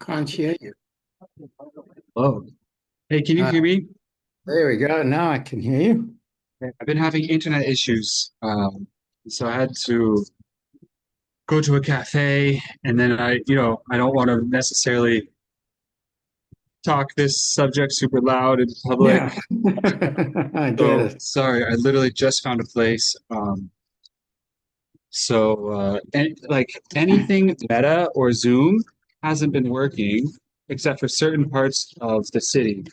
Can't hear you. Oh, hey, can you Uh, hear me? there we go. Now I can hear you. I've been having internet issues. So I had to go to a cafe and then I don't want to necessarily talk this subject super loud in public. Yeah, I get So it. sorry, I literally just found a place. And like anything Meta or Zoom hasn't been working except for certain parts of the city.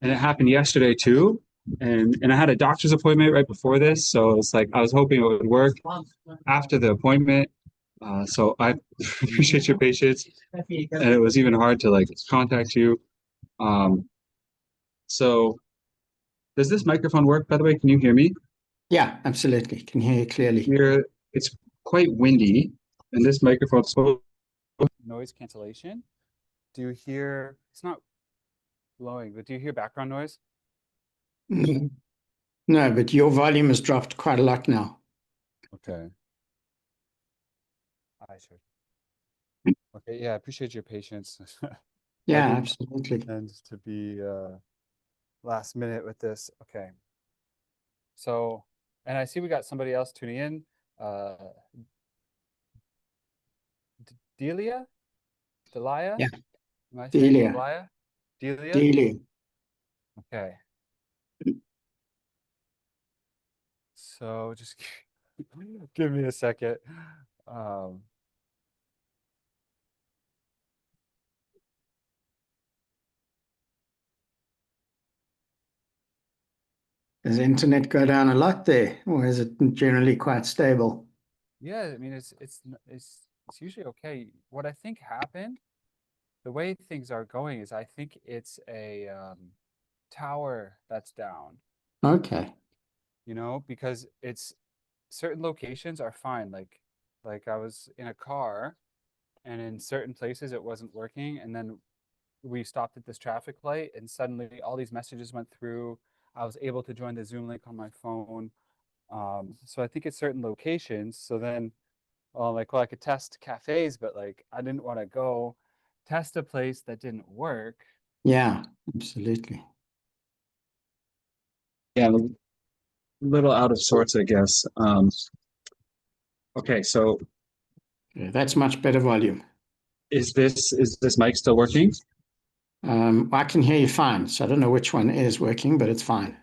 And it happened yesterday too. And I had a doctor's appointment right before this, so it's like I was hoping it would work after the appointment. So I appreciate your patience, and it was even hard to like contact you. Um, so does this microphone work, by the way? Can you hear me? Yeah, absolutely. Can hear you clearly. Here, it's quite windy, and this microphone's supposed noise cancellation. Do you hear? It's not blowing, but do you hear background noise? Mm. No, but your volume has dropped quite a lot now. Okay, I should. Okay, yeah, I appreciate your patience. I Yeah, didn't absolutely. intend to be last minute with this. Okay. So, and I see we got somebody else tuning in. Uh Delia? Delia? Yeah, Am I saying Delia, Delia? Delia? Delia. Okay. So just give me a second. Um Does internet go down a lot there, or is it generally quite stable? yeah, I mean it's usually okay. What I think happened, the way things are going is I think it's a tower that's down. Okay. Because it's certain locations are fine. Like I was in a car and in certain places it wasn't working, and then we stopped at this traffic light and suddenly all these messages went through. I was able to join the Zoom link on my phone. So I think it's certain locations. So then, well, I could test cafes, but like I didn't want to go test a place that didn't work. Yeah, absolutely. Yeah, a little out of sorts, I guess. Okay, so Yeah, that's much better volume. is this mic still working? I can hear you fine, so I don't know which one is working, but it's fine.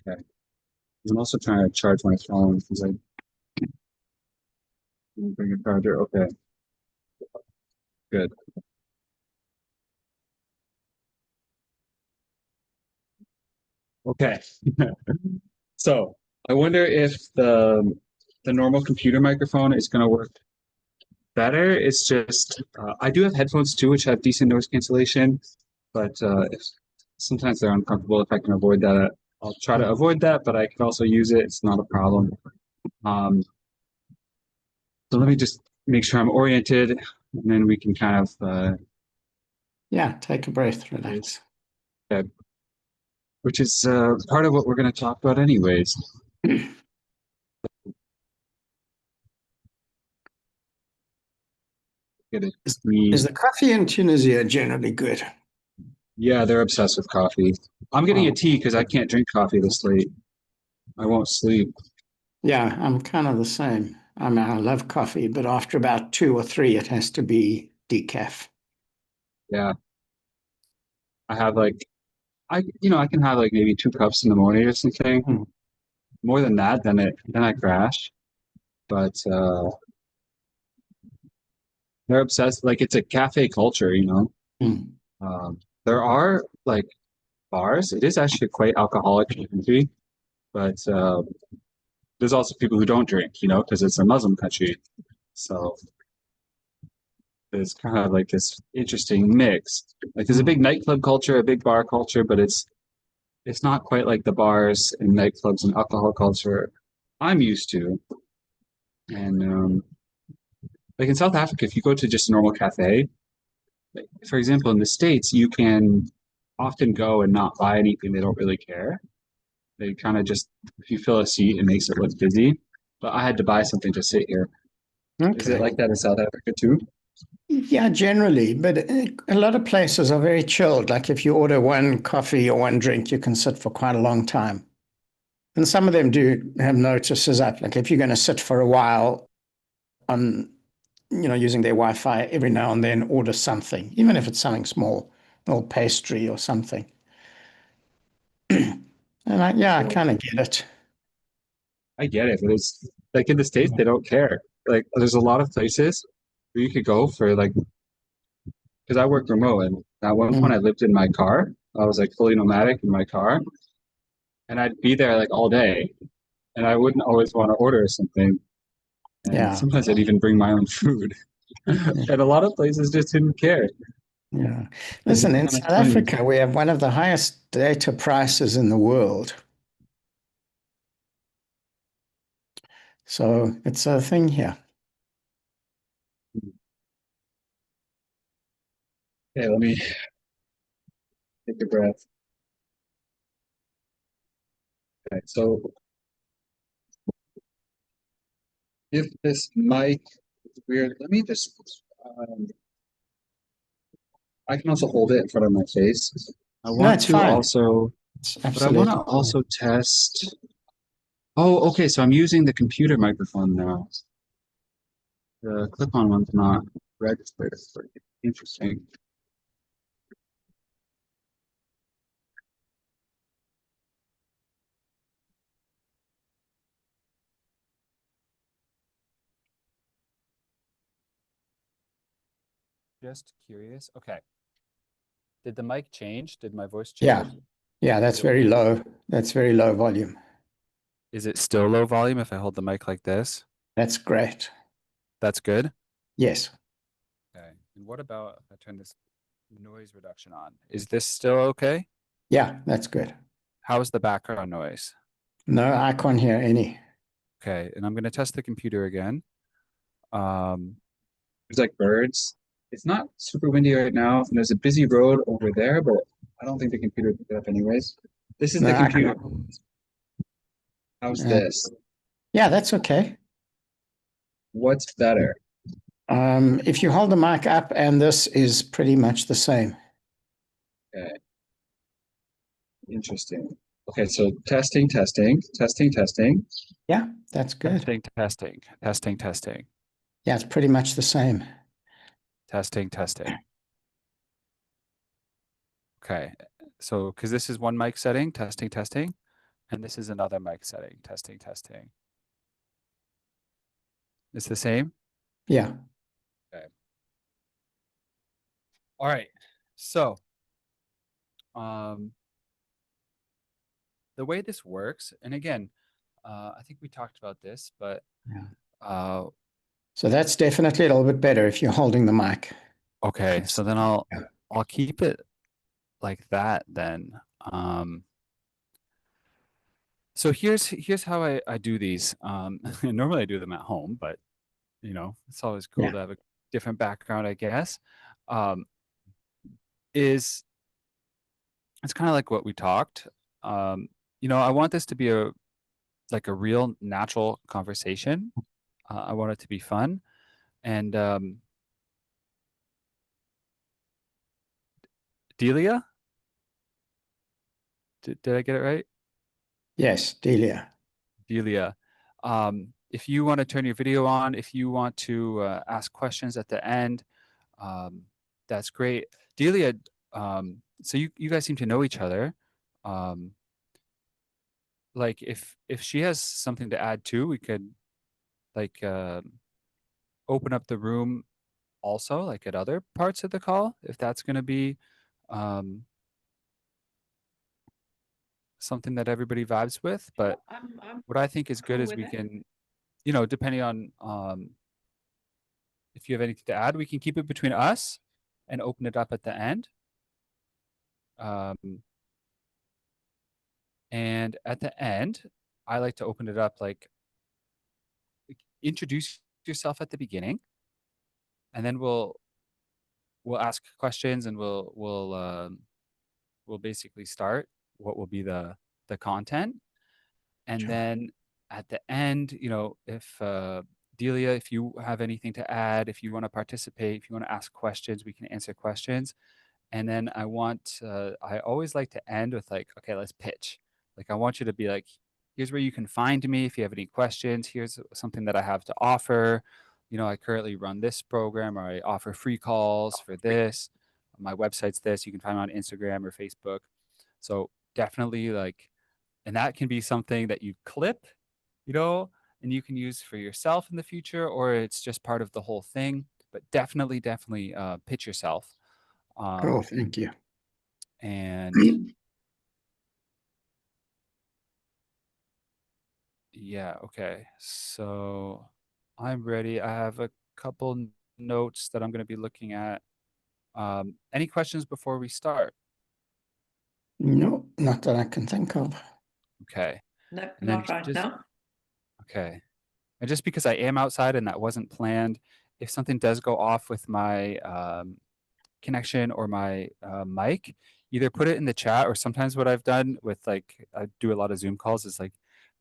Okay. I'm also trying to charge my phone because I didn't bring a charger. Okay, good. Okay. So I wonder if the normal computer microphone is going to work better. It's just I do have headphones too, which have decent noise cancellation, but if sometimes they're uncomfortable. If I can avoid that, I'll try to avoid that. But I can also use it. It's not a problem. Um, so let me just make sure I'm oriented, and then we can kind of Yeah, take a breath, this, relax. uh, which is part of what we're going to talk about, anyways. Get it. Is the coffee in Tunisia generally good? Yeah, they're obsessed with coffee. I'm getting a Oh, tea because I can't drink coffee this late. I won't sleep. yeah, I'm kind of the same. I mean, I love coffee, but after about two or three, it has to be decaf. Yeah, I have like I can have like maybe 2 cups in the morning or something. Mm, More than that, then I crash. But they're obsessed. Like it's a cafe culture. mm. There are like bars. It is actually quite alcoholic country, but there's also people who don't drink, because it's a Muslim country. So there's kind of like this interesting mix. Like there's a big Mm. nightclub culture, a big bar culture, but it's not quite like the bars and nightclubs and alcohol culture I'm used to. And like in South Africa, if you go to just a normal cafe, like, for example, in the States, you can often go and not buy anything. They don't really care. They kind of just, if you fill a seat, it makes it look busy. But I had to buy something to sit here. Is it Okay. like that in South Africa too? Yeah, generally, but a lot of places are very chilled. Like if you order one coffee or one drink, you can sit for quite a long time. And some of them do have notices up. Like if you're going to sit for a while on, using their Wi-Fi every now and then, order something, even if it's something small, or pastry or something. And I Well, kind of get it. I get it, but it's like in the States, they don't care. Like, there's a lot of places where you could go for like, because I work remote, and at one point I Mm, lived in my car. I was like fully nomadic in my car, and I'd be there like all day, and I wouldn't always want to order something. And yeah, sometimes I'd even bring my own food. yeah, And a lot of places just didn't care. yeah. It's Listen, in kind of South funny. Africa, we have one of the highest data prices in the world. So it's a thing here. Okay, let me take a breath. Okay, so if this mic is weird, let me just, um, I can also hold it in front of my face. I No, want it's to fine. also, It's but I want to absolutely fine. also test. Oh, okay, so I'm using the computer microphone now. The clip-on one's not registered. Interesting. Just curious. Okay. Did the mic change? Did my voice Yeah. change? Yeah, Is that's it very low. That's very low volume. is it still low volume if I hold the mic like this? That's great. That's good. Yes. Okay. And what about if I turn this noise reduction on? Is this still okay? Yeah, that's good. How is the background noise? No, I can't hear any. Okay. And I'm going to test the computer again. There's like birds. It's not super windy right now, and there's a busy road over there, but I don't think the computer picked it up anyways. This is No, the I computer. can't. How's Uh, this? yeah, that's okay. What's better? If you hold the mic up, and this is pretty much the same. Okay, interesting. Okay, so testing, testing, testing, testing, Yeah, that's good. testing, testing, testing, testing, Yeah, it's pretty much the same. testing, testing. Okay, so because this is one mic setting, testing, testing, and this is another mic setting, testing, testing. It's the same? Yeah, Okay. All right. So, um, the way this works, and again, I think we talked about this, but yeah. uh, So that's definitely a little bit better if you're holding the mic. okay. So then I'll Yeah. I'll keep it like that then. Um, so here's how I do these. Normally I do them at home, but it's always cool Yeah. to have a different background, I guess. Um, is It's kind of like what we talked. I want this to be a like a real natural conversation. I want it to be fun. And Delia, did I get it right? Yes, Delia. Delia, if you want to turn your video on, if you want to ask questions at the end, um, that's great. Delia, so you guys seem to know each other. Um, like if she has something to add too, we could like open up the room also, like at other parts of the call, if that's going to be um, something that everybody vibes with. But I'm what I think is good cool is with we it. can, depending on if you have anything to add, we can keep it between us and open it up at the end. Um, and at the end, I like to open it up like introduce yourself at the beginning, and then we'll ask questions and we'll basically start what will be the content. And Sure. then at the end, if Delia, if you have anything to add, if you want to participate, if you want to ask questions, we can answer questions. And then I always like to end with like, okay, let's pitch. Like, I want you to be like, here's where you can find me if you have any questions. Here's something that I have to offer. I currently run this program, or I offer free calls for this. My website's this. You can find me on Instagram or Facebook. So definitely like, and that can be something that you clip, you know, and you can use for yourself in the future, or it's just part of the whole thing. But definitely pitch yourself. Cool. Um, Thank you. and yeah, okay. So I'm ready. I have a couple notes that I'm going to be looking at. Any questions before we start? No, not that I can think of. Okay. No, And then not right just, now. okay. And just because I am outside and that wasn't planned, if something does go off with my connection or my mic, either put it in the chat, or sometimes what I've done with like, I do a lot of Zoom calls is like,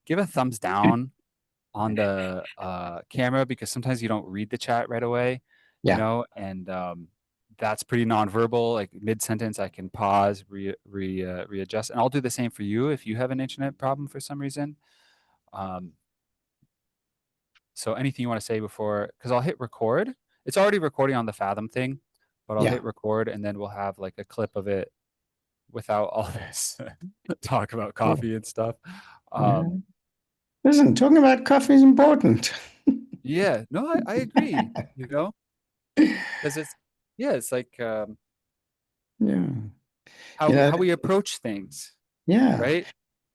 give a thumbs down on the camera, because sometimes you don't read the chat right away, Yeah. and that's pretty nonverbal. Like mid sentence, I can pause, readjust, and I'll do the same for you if you have an internet problem for some reason. Um, so anything you want to say before, because I'll hit record. It's already recording on the Fathom thing, but I'll Yeah. hit record, and then we'll have like a clip of it without all this talk about Cool. coffee and stuff. Yeah. Um, Listen, talking about coffee is important. yeah, no, I agree. Because it's like Yeah. how You know, how we approach things, yeah. right?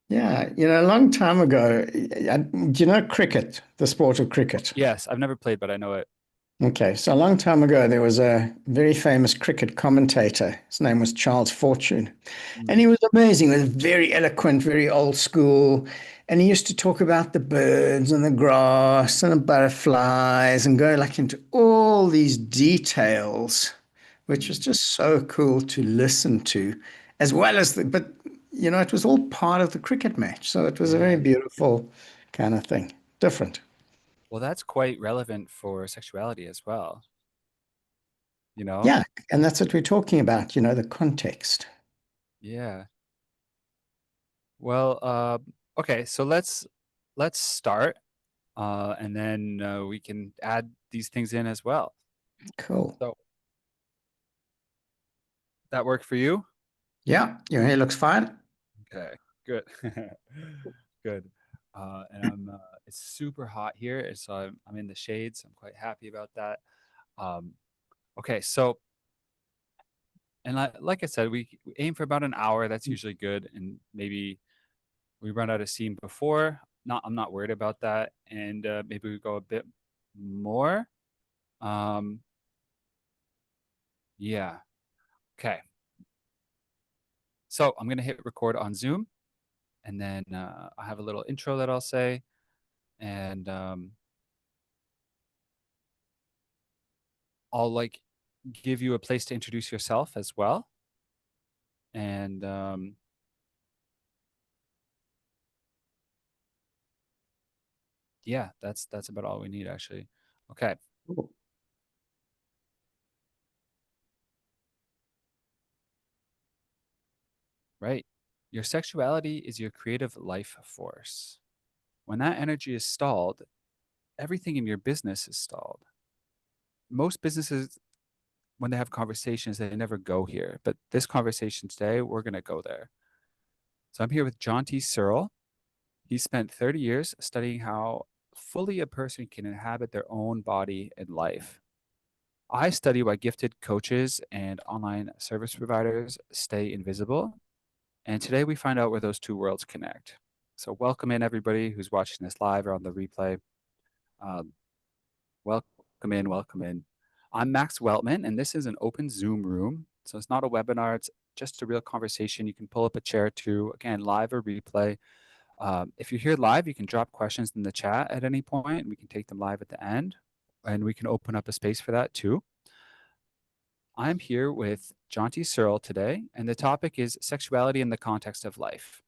Yeah. A long time ago, do you know cricket, the sport of cricket? Yes, I've never played, but I know it. Okay. So a long time ago, there was a very famous cricket commentator. His name was Charles Fortune. And Mm, he was amazing. He was very eloquent, very old school. And he used to talk about the birds and the grass and the butterflies and go like into all these details, which was mm. just so cool to listen to, as well as but it was all part of the cricket match. So it was a very Yeah. beautiful kind of thing. Different. Well, that's quite relevant for sexuality as well, you know? Yeah. And that's what we're talking about, the context. Yeah. Well, okay, so let's start, and then we can add these things in as well. Cool. So that work for you? Yeah. Your hair looks fine. Okay, good. Good. And it's super hot here, so I'm in the shade, so I'm quite happy about that. Um, okay, so, and like I said, we aim for about an hour. That's usually good, and maybe we run out of steam before. I'm not worried about that, and maybe we go a bit more. Um, yeah. Okay. So I'm gonna hit record on Zoom, and then I have a little intro that I'll say, and I'll like give you a place to introduce yourself as well. And yeah, that's about all we need actually. Okay. Cool. Right. Your sexuality is your creative life force. When that energy is stalled, everything in your business is stalled. Most businesses, when they have conversations, they never go here. But this conversation today, we're going to go there. So I'm here with Jonti Searll. He spent 30 years studying how fully a person can inhabit their own body and life. I study why gifted coaches and online service providers stay invisible. And today we find out where those two worlds connect. So, welcome in everybody who's watching this live or on the replay. Um, welcome in, welcome in. I'm Max Weltman, and this is an open Zoom room. So, it's not a webinar, it's just a real conversation. You can pull up a chair too, again, live or replay. If you're here live, you can drop questions in the chat at any point. We can take them live at the end, and we can open up a space for that too. I'm here with Jonti Searll today, and the topic is sexuality in the context of life.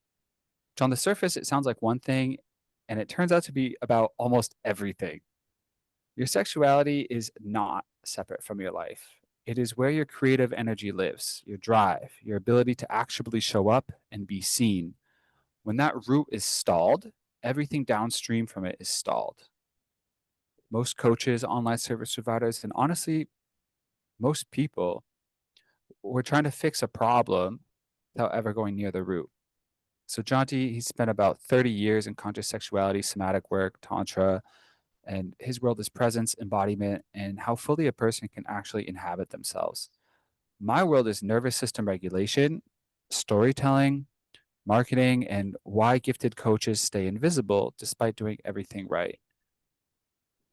Which on the surface, it sounds like one thing, and it turns out to be about almost everything. Your sexuality is not separate from your life. It is where your creative energy lives, your drive, your ability to actually show up and be seen. When that root is stalled, everything downstream from it is stalled. Most coaches, online service providers, and honestly, most people were trying to fix a problem without ever going near the root. So Jonti, he spent about 30 years in conscious sexuality, somatic work, tantra, and his world is presence, embodiment, and how fully a person can actually inhabit themselves. My world is nervous system regulation, storytelling, marketing, and why gifted coaches stay invisible despite doing everything right.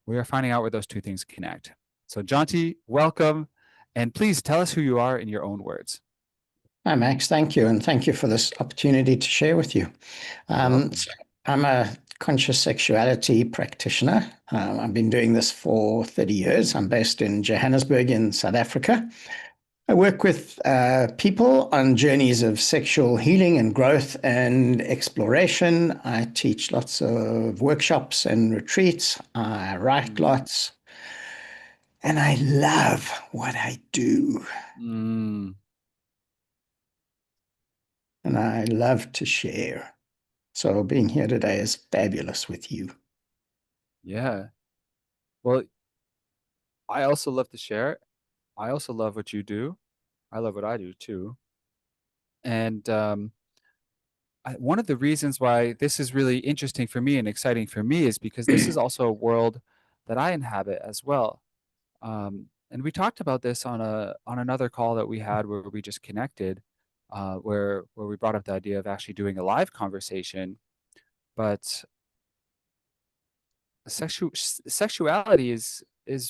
We are finding out where those two things connect. So, Jonti, welcome. And please tell us who you are in your own words. Hi, Max. Thank you. And thank you for this opportunity to share with you. You're welcome. So I'm a conscious sexuality practitioner. I've been doing this for 30 years. I'm based in Johannesburg in South Africa. I work with people on journeys of sexual healing and growth and exploration. I teach lots of workshops and retreats. I write lots. And I love what I do. Mm, And I love to share. So being here today is fabulous with you. yeah. Well, I also love to share. I also love what you do. I love what I do too. And one of the reasons why this is really interesting for me and exciting for me is because this is also a world that I inhabit as well. And we talked about this on another call that we had where we just connected, where we brought up the idea of actually doing a live conversation. But sexuality is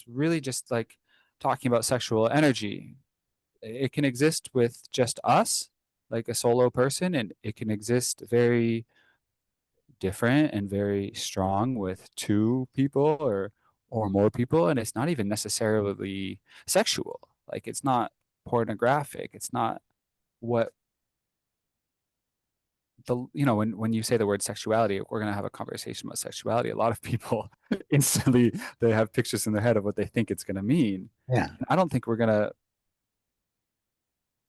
really just like talking about sexual energy. It can exist with just us, like a solo person, and it can exist very different and very strong with two people or more people, and it's not even necessarily sexual. Like it's not pornographic. It's not what when you say the word sexuality, we're going to have a conversation about sexuality. A lot of people instantly they have pictures in their head of what they think it's going to mean. Yeah. And I don't think we're going to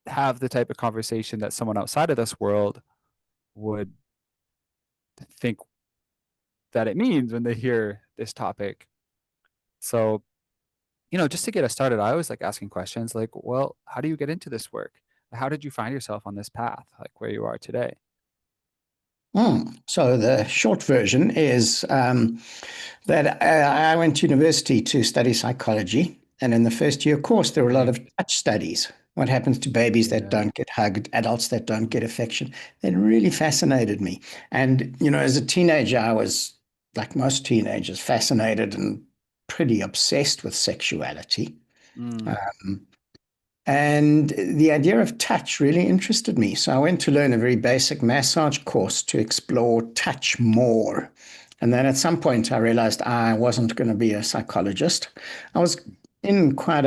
have the type of conversation that someone outside of this world would think that it means when they hear this topic. So, just to get us started, I always like asking questions like, well, how do you get into this work? How did you find yourself on this path, like where you are today? So the short version is that I went to university to study psychology. And in the first year course, there were a lot Mm, of touch studies. What happens to babies that yeah. don't get hugged, adults that don't get affection? That really fascinated me. And, as a teenager, I was, like most teenagers, fascinated and pretty obsessed with sexuality. Mm, Um, And the idea of touch really interested me. So I went to learn a very basic massage course to explore touch more. And then at some point, I realized I wasn't going to be a psychologist. I was in quite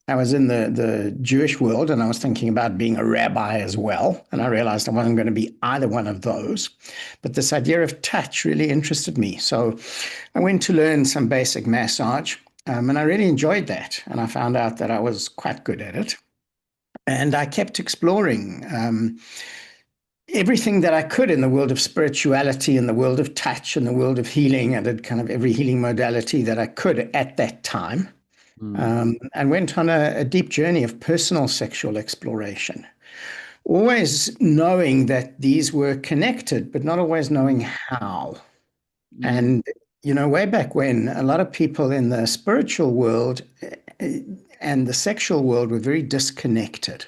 I was in the Jewish world and I was thinking about being a rabbi as well. And I realized I wasn't going to be either one of those. But this idea of touch really interested me. So I went to learn some basic massage. And I really enjoyed that. And I found out that I was quite good at it. And I kept exploring everything that I could in the world of spirituality, in the world of touch, in the world of healing. I did kind of every healing modality that I could at that time, mm, and went on a deep journey of personal sexual exploration. Always knowing that these were connected, but not always knowing how. mm, And, way back when, a lot of people in the spiritual world and the sexual world were very disconnected.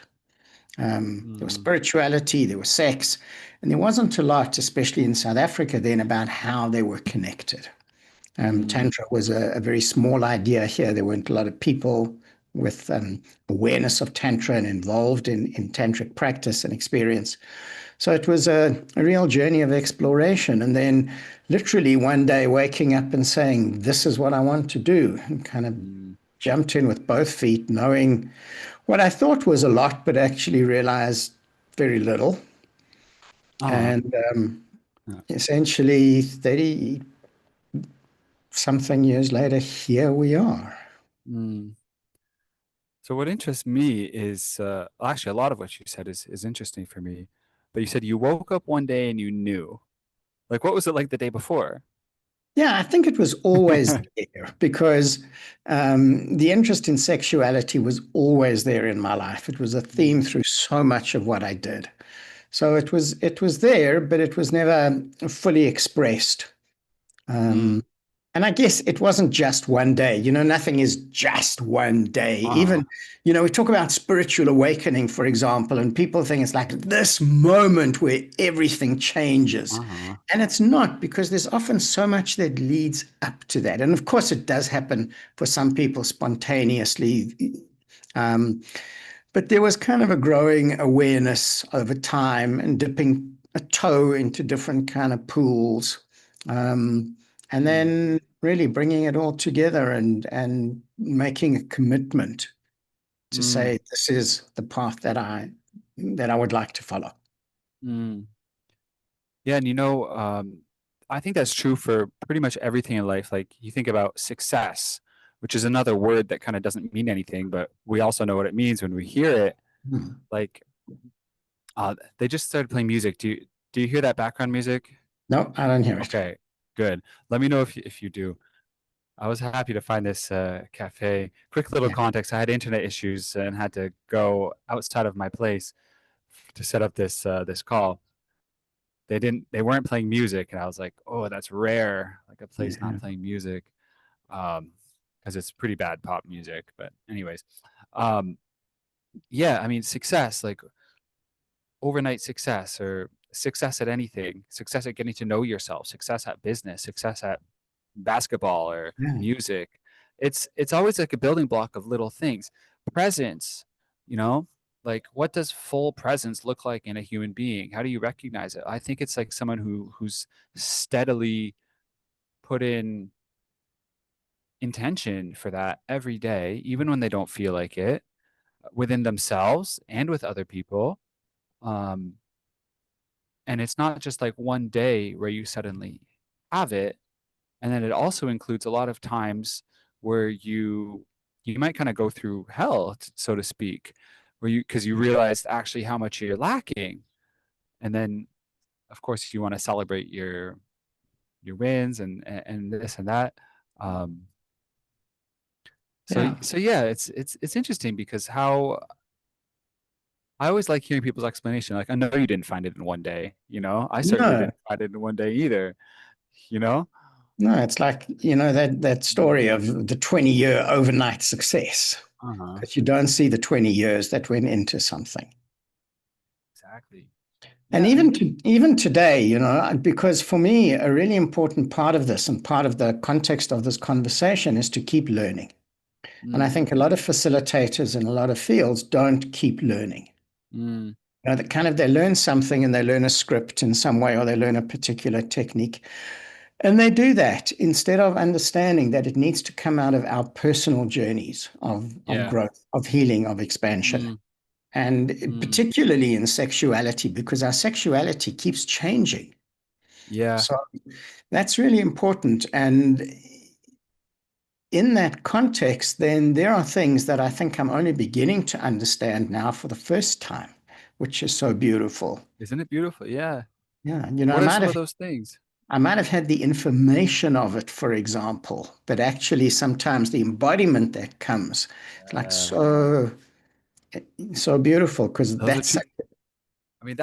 There was mm, spirituality, there was sex, and there wasn't a lot, especially in South Africa then, about how they were connected. mm, Tantra was a very small idea here. There weren't a lot of people with awareness of Tantra and involved in tantric practice and experience. So it was a real journey of exploration. And then literally one day waking up and saying, this is what I want to do, and kind of mm. jumped in with both feet, knowing what I thought was a lot, but actually realized very little. Uh-huh. And Yeah. essentially 30, something years later, here we are. Mm. So what interests me is actually a lot of what you said is interesting for me. But you said you woke up one day and you knew. Like, what was it like the day before? Yeah, I think it was always there because the interest in sexuality was always there in my life. It was a theme Mm, through so much of what I did. So it was there, but it was never fully expressed. mm, Um, and I guess it wasn't just one day. Nothing is just one day. uh-huh, Even, we talk about spiritual awakening, for example, and people think it's like this moment where everything changes. uh-huh. And it's not, because there's often so much that leads up to that. And of course, it does happen for some people spontaneously. Um, but there was kind of a growing awareness over time and dipping a toe into different kind of pools. And Mm, then really bringing it all together and making a commitment to mm, say this is the path that I would like to follow. mm. Yeah, and I think that's true for pretty much everything in life. Like you think about success, which is another word that kind of doesn't mean anything, but we also know what it means when we hear it. Hmm. Like they just started playing music. Do you hear that background music? No, I don't hear it. Okay, good. Let me know if you do. I was happy to find this cafe. Quick little Yeah, context: I had internet issues and had to go outside of my place to set up this call. They weren't playing music, and I was like, oh, that's rare, like a place not yeah, playing music, because it's pretty bad pop music. But anyways, um, yeah, I mean, success, like overnight success or success at anything, success at getting to know yourself, success at business, success at basketball or yeah. music. It's always like a building block of little things. Presence, you know, like what does full presence look like in a human being? How do you recognize it? I think it's like someone who's steadily put in intention for that every day, even when they don't feel like it, within themselves and with other people. Um, and it's not just like one day where you suddenly have it. And then it also includes a lot of times where you might kind of go through hell, so to speak, where because you realize actually how much you're lacking. And then of course you want to celebrate your wins and this and that. Um, so Yeah. so yeah, it's interesting because how I always like hearing people's explanation. Like I know you didn't find it in one day, I certainly No, didn't find it in one day either, you know? no, it's like, that Mm. story of the 20-year overnight success, Uh-huh. because you don't see the 20 years that went into something. Exactly. And Yeah, and even today, because for me, a really important part of this and part of the context of this conversation is to keep learning. And I mm, think a lot of facilitators in a lot of fields don't keep learning. mm, That kind of they learn something and they learn a script in some way or they learn a particular technique. And they do that instead of understanding that it needs to come out of our personal journeys of yeah. growth, of healing, of expansion. Mm, And mm, particularly in sexuality, because our sexuality keeps changing. yeah. So that's really important. And in that context, then there are things that I think I'm only beginning to understand now for the first time, which is so beautiful. Isn't it beautiful? Yeah. Yeah, What are some of those things? I might have had the information of it, for example, but actually sometimes the embodiment that comes, it's like Uh, so beautiful because those are that's two. I mean,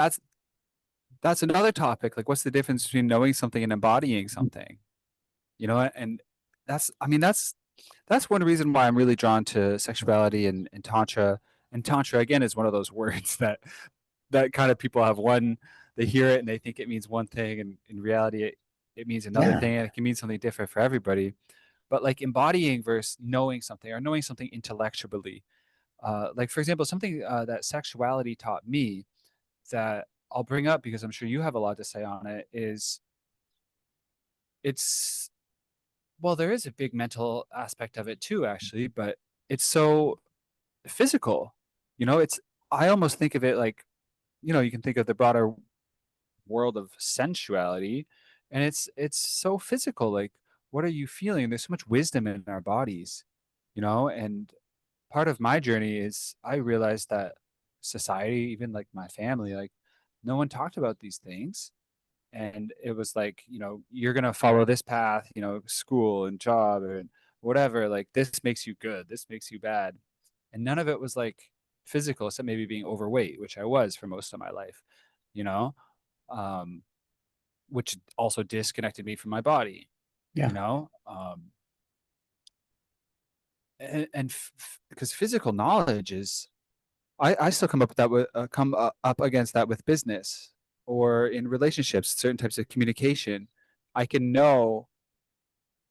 that's another topic. Like, what's the difference between knowing something and embodying something? And I mean, that's one reason why I'm really drawn to sexuality and tantra. And tantra again is one of those words that kind of people have they hear it and they think it means one thing, and in reality, it means another yeah, thing, and it can mean something different for everybody. But like embodying versus knowing something or knowing something intellectually. Like for example, something that sexuality taught me that I'll bring up because I'm sure you have a lot to say on it is it's well, there is a big mental aspect of it too, actually, but it's so physical. It's I almost think of it like, you can think of the broader world of sensuality, and it's so physical. Like what are you feeling? There's so much wisdom in our bodies, you know? And part of my journey is I realized that society, even like my family, like no one talked about these things. And it was like, you know, you're going to follow this path, you know, school and job and whatever. Like this makes you good, this makes you bad. And none of it was like physical, except maybe being overweight, which I was for most of my life, you know, um, which also disconnected me from my body, you Yeah. know, because physical knowledge is, I still come up with that with up against that with business or in relationships, certain types of communication. I can know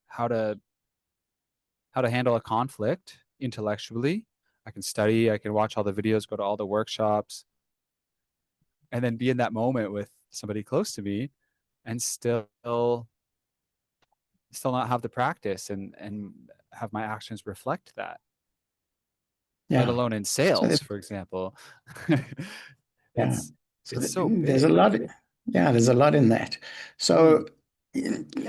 how to handle a conflict intellectually. I can study, I can watch all the videos, go to all the workshops, and then be in that moment with somebody close to me and still not have the practice and have my actions reflect that, let Yeah. alone in So sales, for example. yeah. it's So it's so there's a big. lot. Yeah, there's a lot in that. Mm, So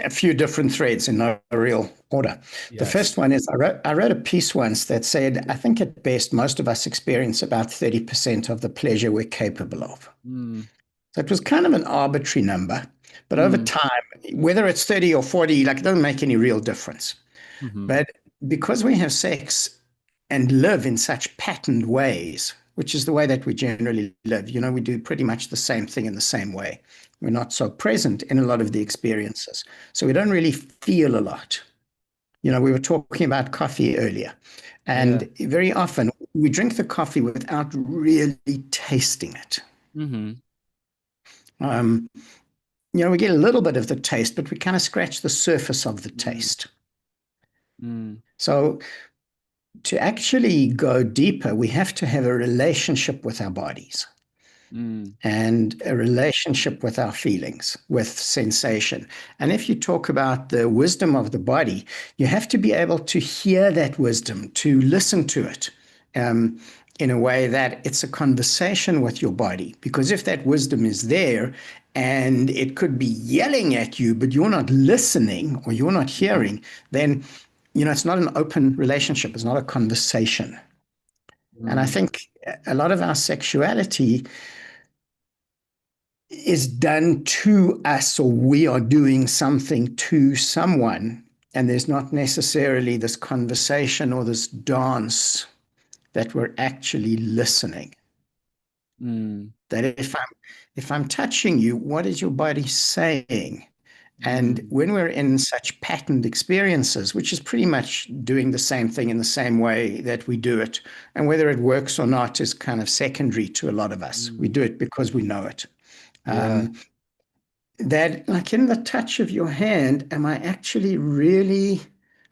a few different threads in no real order. The first yes. one is I wrote a piece once that said, I think at best, most of us experience about 30% of the pleasure we're capable of. Mm, So it was kind of an arbitrary number, but over mm, time, whether it's 30 or 40, like it doesn't make any real difference. mhm, But because we have sex and live in such patterned ways, which is the way that we generally live, you know, we do pretty much the same thing in the same way. We're not so present in a lot of the experiences. So we don't really feel a lot. You know, we were talking about coffee earlier, yeah. and very often we drink the coffee without really tasting it. Mhm, Um, you know, we get a little bit of the taste, but we kind of scratch the surface of the mm, taste. mm, So to actually go deeper, we have to have a relationship with our bodies mm, and a relationship with our feelings, with sensation. And if you talk about the wisdom of the body, you have to be able to hear that wisdom, to listen to it um, in a way that it's a conversation with your body. Because if that wisdom is there and it could be yelling at you, but you're not listening or you're not mhm, hearing, then you know it's not an open relationship. It's not a conversation. And I mm, think a lot of our sexuality is done to us, or we are doing something to someone, and there's not necessarily this conversation or this dance that we're actually listening. mm, That if I'm touching you, what is your body saying? And mm, when we're in such patterned experiences, which is pretty much doing the same thing in the same way that we do it, and whether it works or not is kind of secondary to a lot of us. We mm, do it because we know it. yeah. That like in the touch of your hand, am I actually really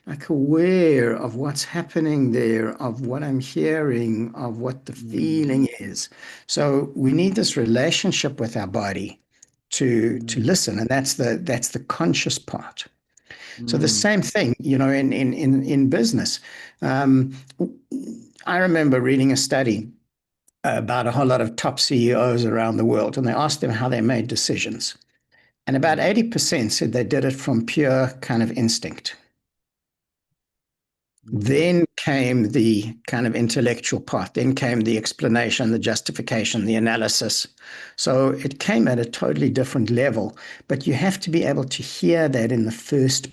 like aware of what's happening there, of what I'm hearing, of what the Mm, feeling is? So we need this relationship with our body to mm, listen, and that's the conscious part. So the mm, same thing, you know, in business. Um, I remember reading a study about a whole lot of top CEOs around the world, and they asked them how they made decisions. And about mm, 80% said they did it from pure kind of instinct. mm, Then came the kind of intellectual part. Then came the explanation, the justification, the analysis. So it came at a totally different level. But you have to be able to hear that in the first.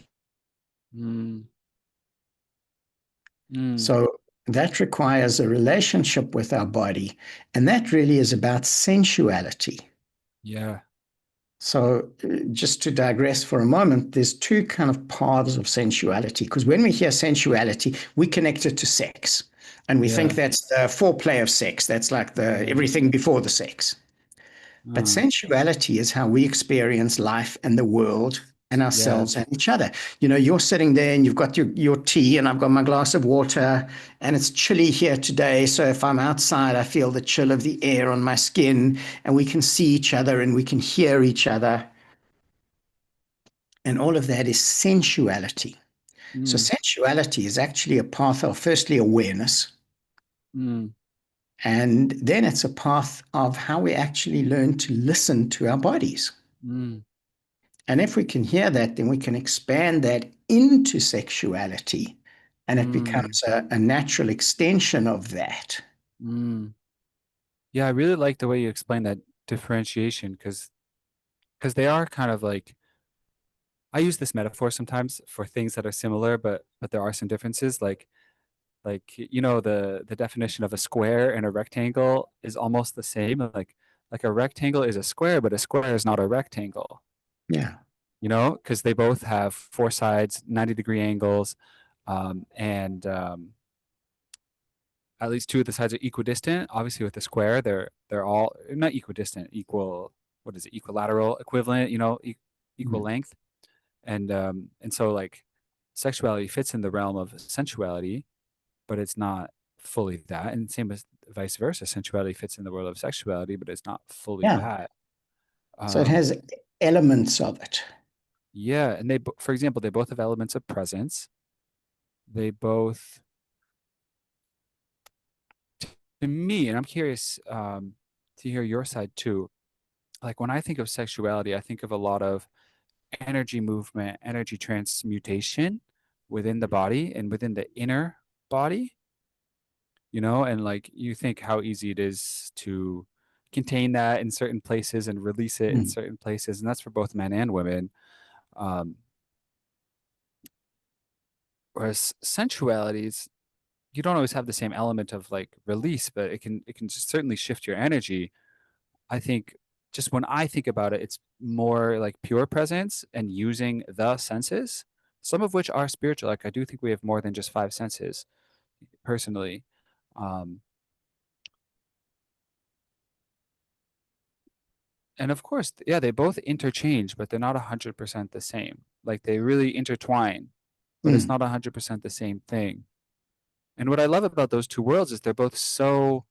mm, mm, So that requires a relationship with our body. And that really is about sensuality. yeah. So, just to digress for a moment, there's two kind of paths of sensuality. Because when we hear sensuality, we connect it to sex, and we think Yeah. that's the foreplay of sex. That's like the Yeah. everything before the sex. But Uh, sensuality is how we experience life and the world and ourselves yes. and each other. You know, you're sitting there and you've got your tea, and I've got my glass of water, and it's chilly here today. So if I'm outside, I feel the chill of the air on my skin, and we can see each other and we can hear each other. And all of that is sensuality. So, Mm, sensuality is actually a path of firstly awareness, mm, and then it's a path of how we actually learn to listen to our bodies. mm, And if we can hear that, then we can expand that into sexuality, and it Mm, becomes a natural extension of that. mm. Yeah, I really like the way you explain that differentiation because they are kind of like I use this metaphor sometimes for things that are similar, but there are some differences. Like the definition of a square and a rectangle is almost the same. Like a rectangle is a square, but a square is not a rectangle. Yeah. Because they both have four sides, 90-degree angles, and at least two of the sides are equidistant. Obviously, with the square, they're all not equidistant, equal. What is it? Equilateral, equivalent. Equal Mm. length. And so like sexuality fits in the realm of sensuality, but it's not fully that. And same as vice versa, sensuality fits in the world of sexuality, but it's not fully Yeah. that. So it Um, has elements of it. yeah, and for example, they both have elements of presence. They both, to me, and I'm curious to hear your side too. Like when I think of sexuality, I think of a lot of energy movement, energy transmutation within the body and within the inner body, and like you think how easy it is to contain that in certain places and release it in Mm. certain places. And that's for both men and women. Um, whereas sensualities, you don't always have the same element of like release, but it can just certainly shift your energy. I think just when I think about it, it's more like pure presence and using the senses, some of which are spiritual. Like I do think we have more than just five senses, personally. Um, and of course, yeah, they both interchange, but they're not 100% the same. Like they really intertwine, but it's Mm. not 100% the same thing. And what I love about those two worlds is they're both so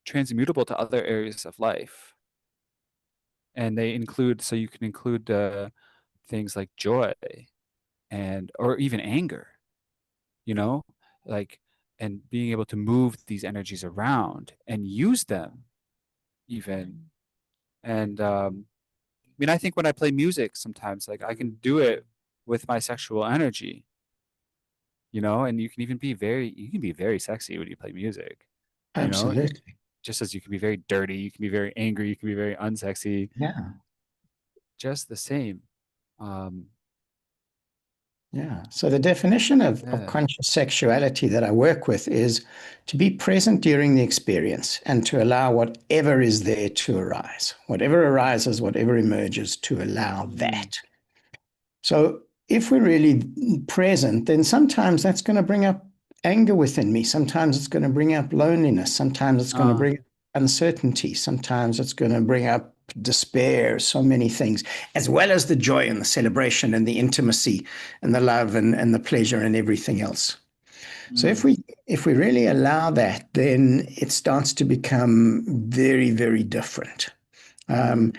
transmutable to other areas of life. And so you can include things like joy or even anger, you know, like, and being able to move these energies around and use them even. And I mean, I think when I play music sometimes, like I can do it with my sexual energy, and you can be very sexy when you play music, you know, Absolutely. just as you can be very dirty, you can be very angry, you can be very unsexy, Yeah. just the same. Um, Yeah. So the definition of yeah. conscious sexuality that I work with is to be present during the experience and to allow whatever is there to arise. Whatever arises, whatever emerges, to allow Mm, that. So if we're really present, then sometimes that's going to bring up anger within me. Sometimes it's going to bring up loneliness. Sometimes it's going to uh, bring up uncertainty. Sometimes it's going to bring up despair, so many things, as well as the joy and the celebration and the intimacy and the love and the pleasure and everything else. So mm, if we really allow that, then it starts to become very, very different. mm, Um,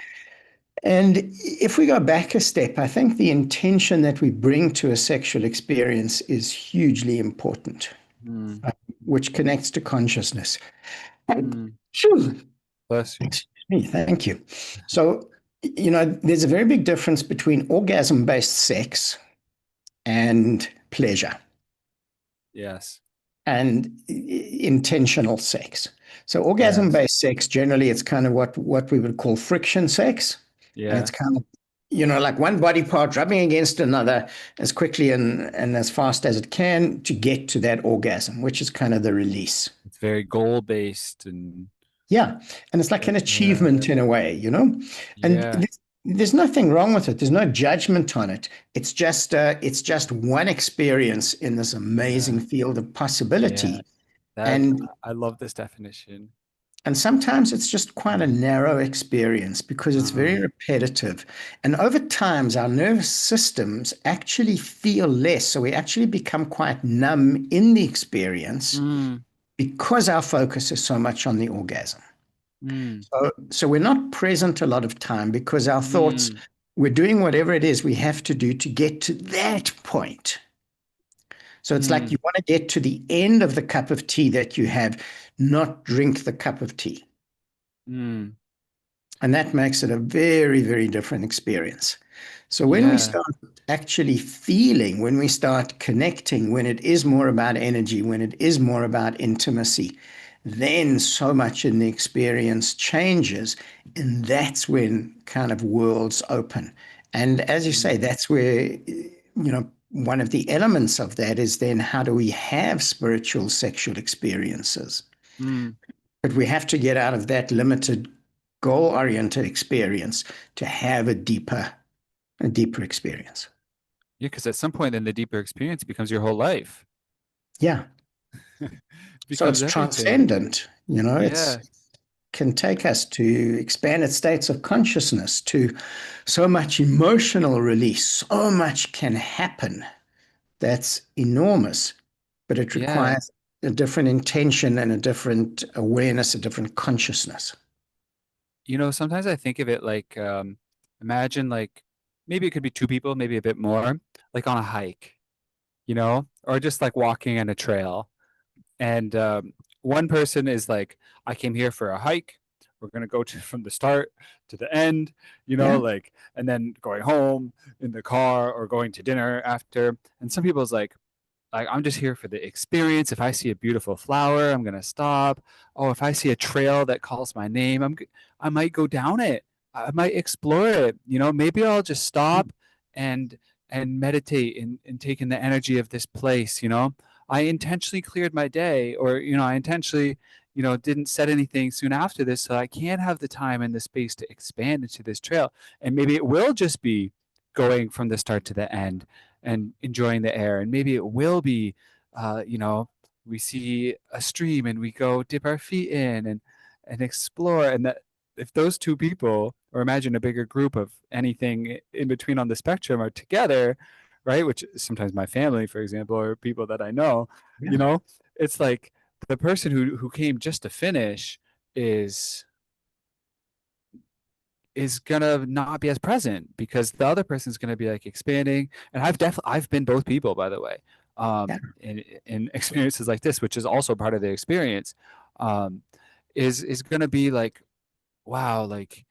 and if we go back a step, I think the intention that we bring to a sexual experience is hugely important, mm, which connects to consciousness. mm. Phew. Bless you. Excuse me, thank you. So, there's a very big difference between orgasm-based sex and pleasure Yes. and intentional sex. So Yes. orgasm-based sex, generally, it's kind of what we would call friction sex. And it's Yeah. kind of, like one body part rubbing against another as quickly and as fast as it can to get to that orgasm, which is kind of the release. It's very goal based and Yeah. And it's like an yeah. achievement in a way, And Yeah. there's nothing wrong with it. There's no judgment on it. It's just one experience in this Yeah. amazing field of Yeah. possibility. That And I love this definition. And sometimes it's just quite a narrow experience because it's Uh-huh. very repetitive. And over times, our nervous systems actually feel less. So we actually become quite numb in the experience Mm, because our focus is so much on the orgasm. mm, So we're not present a lot of time because our thoughts, mm. we're doing whatever it is we have to do to get to that point. So it's like you Mm, want to get to the end of the cup of tea that you have, not drink the cup of tea. mm. And that makes it a very, very different experience. So when we Yeah. start actually feeling, when we start connecting, when it is more about energy, when it is more about intimacy, then so much in the experience changes. And that's when kind of worlds open. And as you say, Mm. that's where, one of the elements of that is then how do we have spiritual sexual experiences? Mm. But we have to get out of that limited goal-oriented experience to have a deeper experience. Yeah, because at some point then the deeper experience becomes your whole life. Yeah. It So it's becomes everything. transcendent, it's Yeah. can take us to expanded states of consciousness, to so much emotional release. So much can happen. That's enormous, but it Yeah. requires a different intention and a different awareness, a different consciousness. Sometimes I think of it like imagine like maybe it could be two people, maybe a bit more, like on a hike, or just like walking on a trail. And one person is like, I came here for a hike. We're gonna go from the start to the end, Yeah. like, and then going home in the car or going to dinner after. And some people's like I'm just here for the experience. If I see a beautiful flower, I'm gonna stop. Oh, if I see a trail that calls my name, I might go down it. I might explore it. Maybe I'll just stop and meditate and take in the energy of this place. I intentionally cleared my day, or I intentionally didn't set anything soon after this, so I can have the time and the space to expand into this trail. And maybe it will just be going from the start to the end and enjoying the air. And maybe it will be, we see a stream and we go dip our feet in and explore. And that if those two people, or imagine a bigger group of anything in between on the spectrum, are together, right? Which is sometimes my family, for example, or people that I know, Yeah. it's like the person who came just to finish is gonna not be as present because the other person's gonna be like expanding. And I've been both people, by the way, Yeah. in experiences like this, which is also part of the experience, um, is gonna be like, wow, like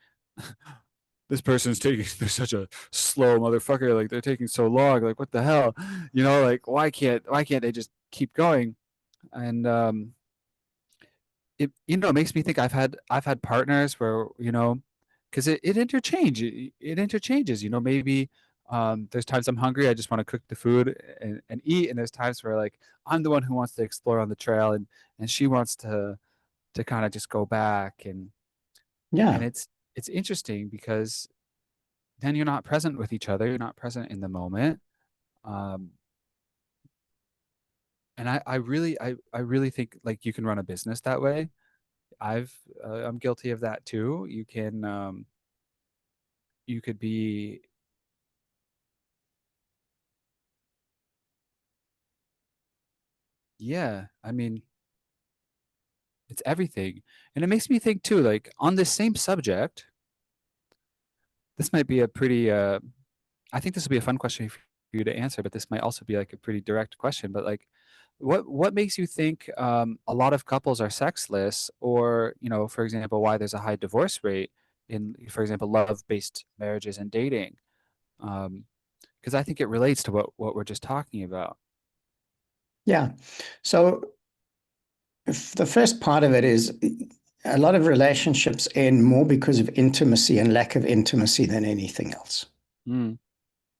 this person's taking they're such a slow motherfucker, like they're taking so long, like what the hell, like why can't they just keep going? And it makes me think I've had partners where because it interchanges, maybe there's times I'm hungry, I just want to cook the food and eat, and there's times where like I'm the one who wants to explore on the trail, and she wants to kind of just go back, and Yeah. it's interesting because then you're not present with each other, you're not present in the moment. um and I really think like you can run a business that way. I'm guilty of that too. You could be, yeah, I mean, it's everything. And it makes me think too, like on this same subject, this might be a pretty I think this will be a fun question for you to answer, but this might also be like a pretty direct question. But like what makes you think a lot of couples are sexless, or, for example, why there's a high divorce rate in, for example, love-based marriages and dating? Um, because I think it relates to what we're just talking about. Yeah. So the first part of it is a lot of relationships end more because of intimacy and lack of intimacy than anything else. Mm,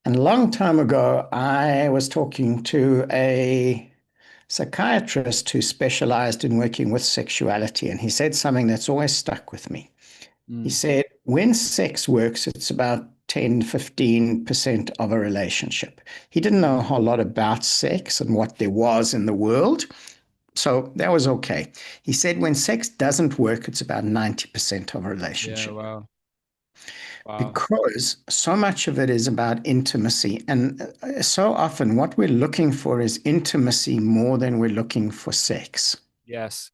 And a long time ago, I was talking to a psychiatrist who specialized in working with sexuality, and he said something that's always stuck with me. He mm, said, when sex works, it's about 10-15% of a relationship. He didn't know a mm. whole lot about sex and what there was in the world. So that was okay. He said when sex doesn't work, it's about 90% of a Yeah, relationship wow. Wow. because so much of it is about intimacy. And so often what we're looking for is intimacy more than we're looking for sex. Yes.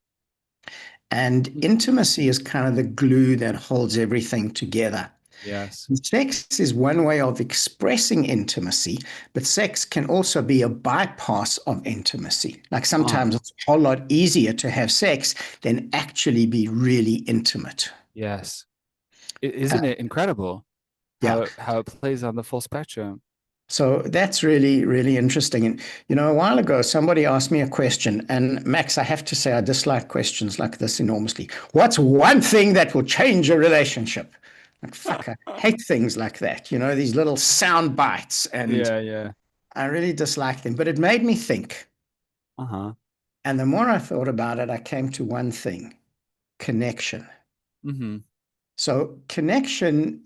And Mm. intimacy is kind of the glue that holds everything together. Yes. Sex is one way of expressing intimacy, but sex can also be a bypass of intimacy. Like Ah, sometimes it's a whole lot easier to have sex than actually be really intimate. yes. Isn't it incredible Yeah. how it plays on the full spectrum? So that's really, really interesting. And, a while ago, somebody asked me a question. And Max, I have to say, I dislike questions like this enormously. What's one thing that will change a relationship? Like, fuck, I hate things like that, these little sound bites. And Yeah, yeah. I really dislike them. But it made me think. Uh-huh. And the more I thought about it, I came to one thing: connection. Mm-hmm. So connection,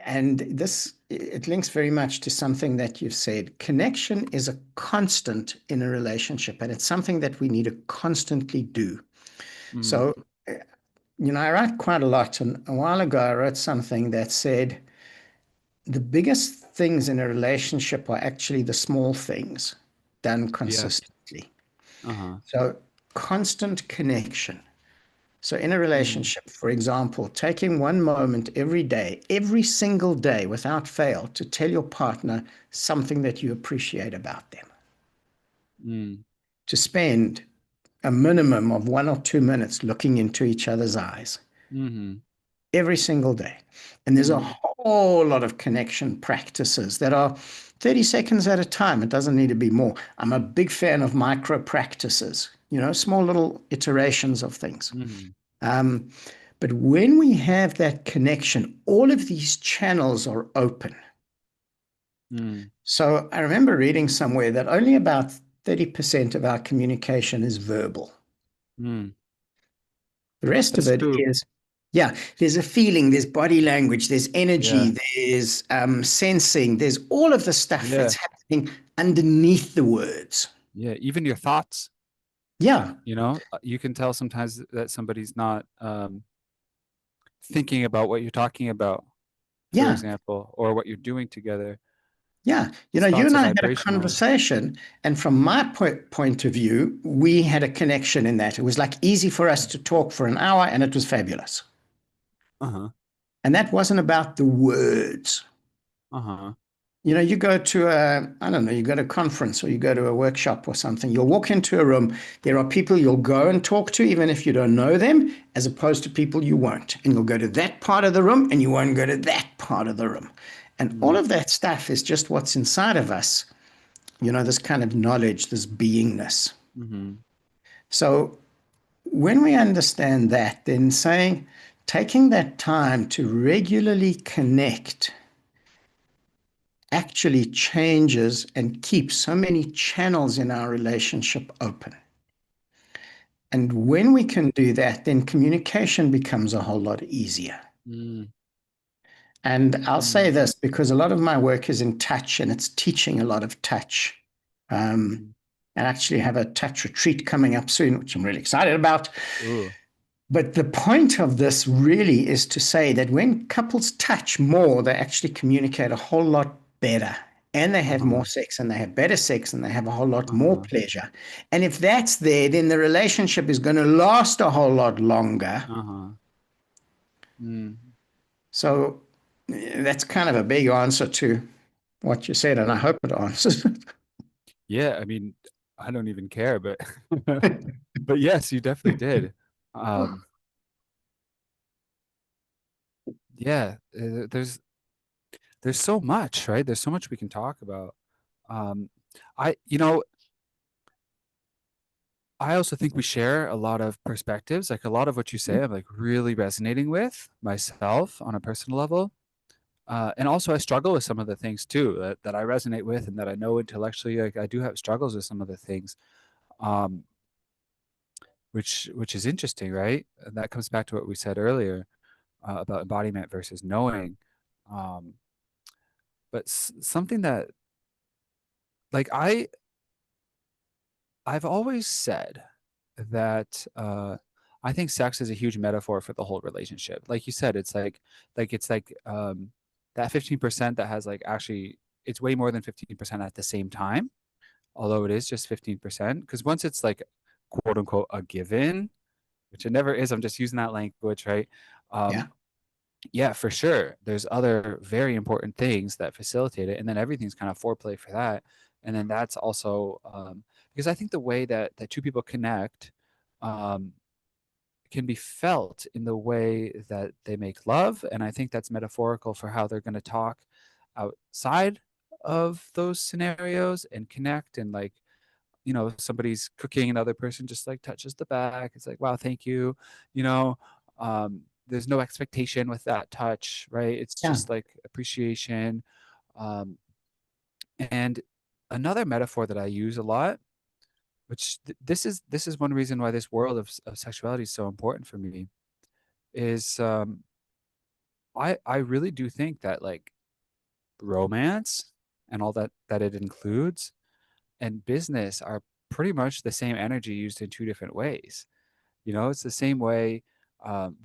and this, it links very much to something that you've said. Connection is a constant in a relationship, and it's something that we need to constantly do. Mm. So, I write quite a lot, and a while ago I wrote something that said the biggest things in a relationship are actually the small things done Yeah. consistently. Uh-huh. So, constant connection. So, in a Mm. relationship, for example, taking one moment every day, every single day without fail, to tell your partner something that you appreciate about them, Mm. to spend a minimum of 1 or 2 minutes looking into each other's eyes Mm-hmm. every single day. And there's a Mm. whole lot of connection practices that are 30 seconds at a time. It doesn't need to be more. I'm a big fan of micro practices, small little iterations of things. Mm-hmm. Um, but when we have that connection, all of these channels are open. Mm. So I remember reading somewhere that only about 30% of our communication is verbal. Mm. The rest of That's it true. is, yeah, there's a feeling, there's body language, there's Yeah. energy, there's sensing, there's all of the stuff Yeah. that's happening underneath the words. Yeah. Even your thoughts, Yeah, you can tell sometimes that somebody's not thinking about what you're talking about, for yeah. example, or what you're doing together. Yeah, His you thoughts and are I had a vibrational. conversation, and from my point of view, we had a connection in that. It was like easy for us to talk for an hour, and it was fabulous. Uh-huh. And that wasn't about the words. Uh-huh. You go to I don't know, you go to a conference or you go to a workshop or something, you'll walk into a room, there are people you'll go and talk to, even if you don't know them, as opposed to people you won't. And you'll go to that part of the room and you won't go to that part of the room. And all Mm. of that stuff is just what's inside of us, this kind of knowledge, this beingness. Mm-hmm. So when we understand that, then taking that time to regularly connect actually changes and keeps so many channels in our relationship open. And when we can do that, then communication becomes a whole lot easier. Mm. And I'll say Mm. this because a lot of my work is in touch and it's teaching a lot of touch. Mm. And actually have a touch retreat coming up soon, which I'm really excited about. Ooh. But the point of this really is to say that when couples touch more, they actually communicate a whole lot better. And they have Uh-huh. more sex and they have better sex and they have a whole lot more Uh-huh. pleasure. And if that's there, then the relationship is going to last a whole lot longer. Uh-huh. Mm. So that's kind of a big answer to what you said. And I hope it answers. Yeah, I mean, I don't even care, but but yes, you definitely did. Um, yeah, there's so much, right? There's so much we can talk about. Um, I, you know, I also think we share a lot of perspectives. Like a lot of what you say, I'm like really resonating with myself on a personal level. And also I struggle with some of the things too that I resonate with and that I know intellectually, like I do have struggles with some of the things. Um, which is interesting, right? And that comes back to what we said earlier about embodiment versus knowing. Um, but something that like I've always said that I think sex is a huge metaphor for the whole relationship. Like you said, it's like that 15% that has like actually it's way more than 15% at the same time, although it is just 15%. Because once it's like quote unquote a given, which it never is, I'm just using that language, right? Yeah. Um, yeah, for sure. There's other very important things that facilitate it, and then everything's kind of foreplay for that. And then that's also because I think the way that two people connect um, can be felt in the way that they make love. And I think that's metaphorical for how they're going to talk outside of those scenarios and connect. And like, somebody's cooking, another person just like touches the back. It's like, wow, thank you. You know, there's no expectation with that touch, right? It's Yeah. just like appreciation. Um, and another metaphor that I use a lot, which this is one reason why this world of sexuality is so important for me, is I really do think that like romance and all that it includes and business are pretty much the same energy used in two different ways. It's the same way.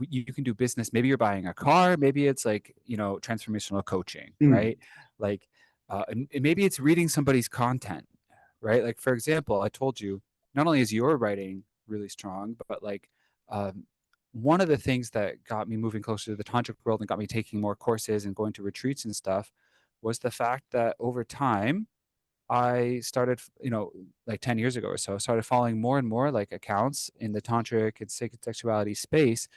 You can do business. Maybe you're buying a car. Maybe it's like, transformational coaching, Mm. right? Like, and maybe it's reading somebody's content, right? Like, for example, I told you, not only is your writing really strong, but like, um, one of the things that got me moving closer to the tantric world and got me taking more courses and going to retreats and stuff was the fact that over time, I started, like 10 years ago or so, started following more and more like accounts in the tantric and sacred sexuality space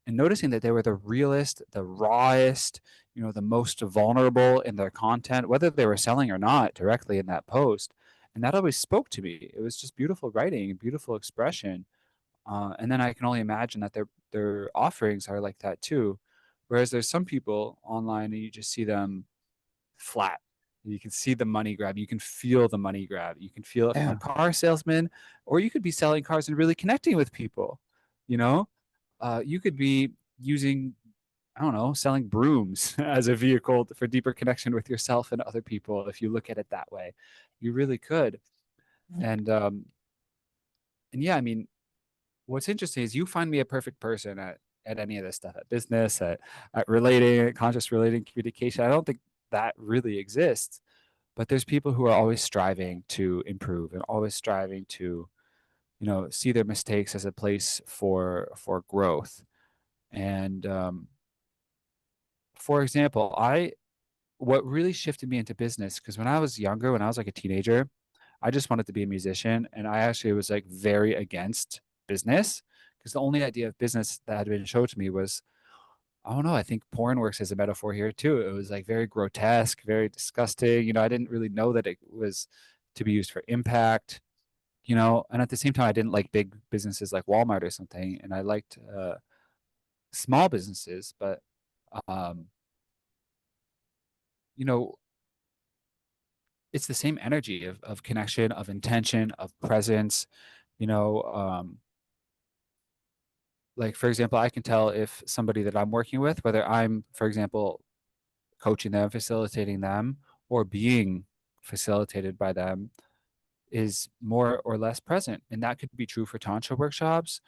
and noticing that they were the realest, the rawest, the most vulnerable in their content, whether they were selling or not directly in that post. And that always spoke to me. It was just beautiful writing and beautiful expression. And then I can only imagine that their offerings are like that too. Whereas there's some people online and you just see them flat. You can see the money grab. You can feel the money grab. You can feel it from a Yeah. car salesman, or you could be selling cars and really connecting with people. You know, you could be using, I don't know, selling brooms as a vehicle for deeper connection with yourself and other people. If you look at it that way, you really could. And yeah, I mean, what's interesting is you find me a perfect person at any of this stuff, at business, at relating, at conscious relating communication. I don't think that really exists, but there's people who are always striving to improve and always striving to, see their mistakes as a place for growth. And for example, what really shifted me into business, because when I was younger, when I was like a teenager, I just wanted to be a musician, and I actually was like very against business because the only idea of business that had been showed to me was, I don't know, I think porn works as a metaphor here too. It was like very grotesque, very disgusting. I didn't really know that it was to be used for impact, and at the same time, I didn't like big businesses like Walmart or something, and I liked small businesses, but um, you know, it's the same energy of connection, of intention, of presence, you know, um, like for example, I can tell if somebody that I'm working with, whether I'm, for example, coaching them, facilitating them, or being facilitated by them, is more or less present. And that could be true for Tantra workshops,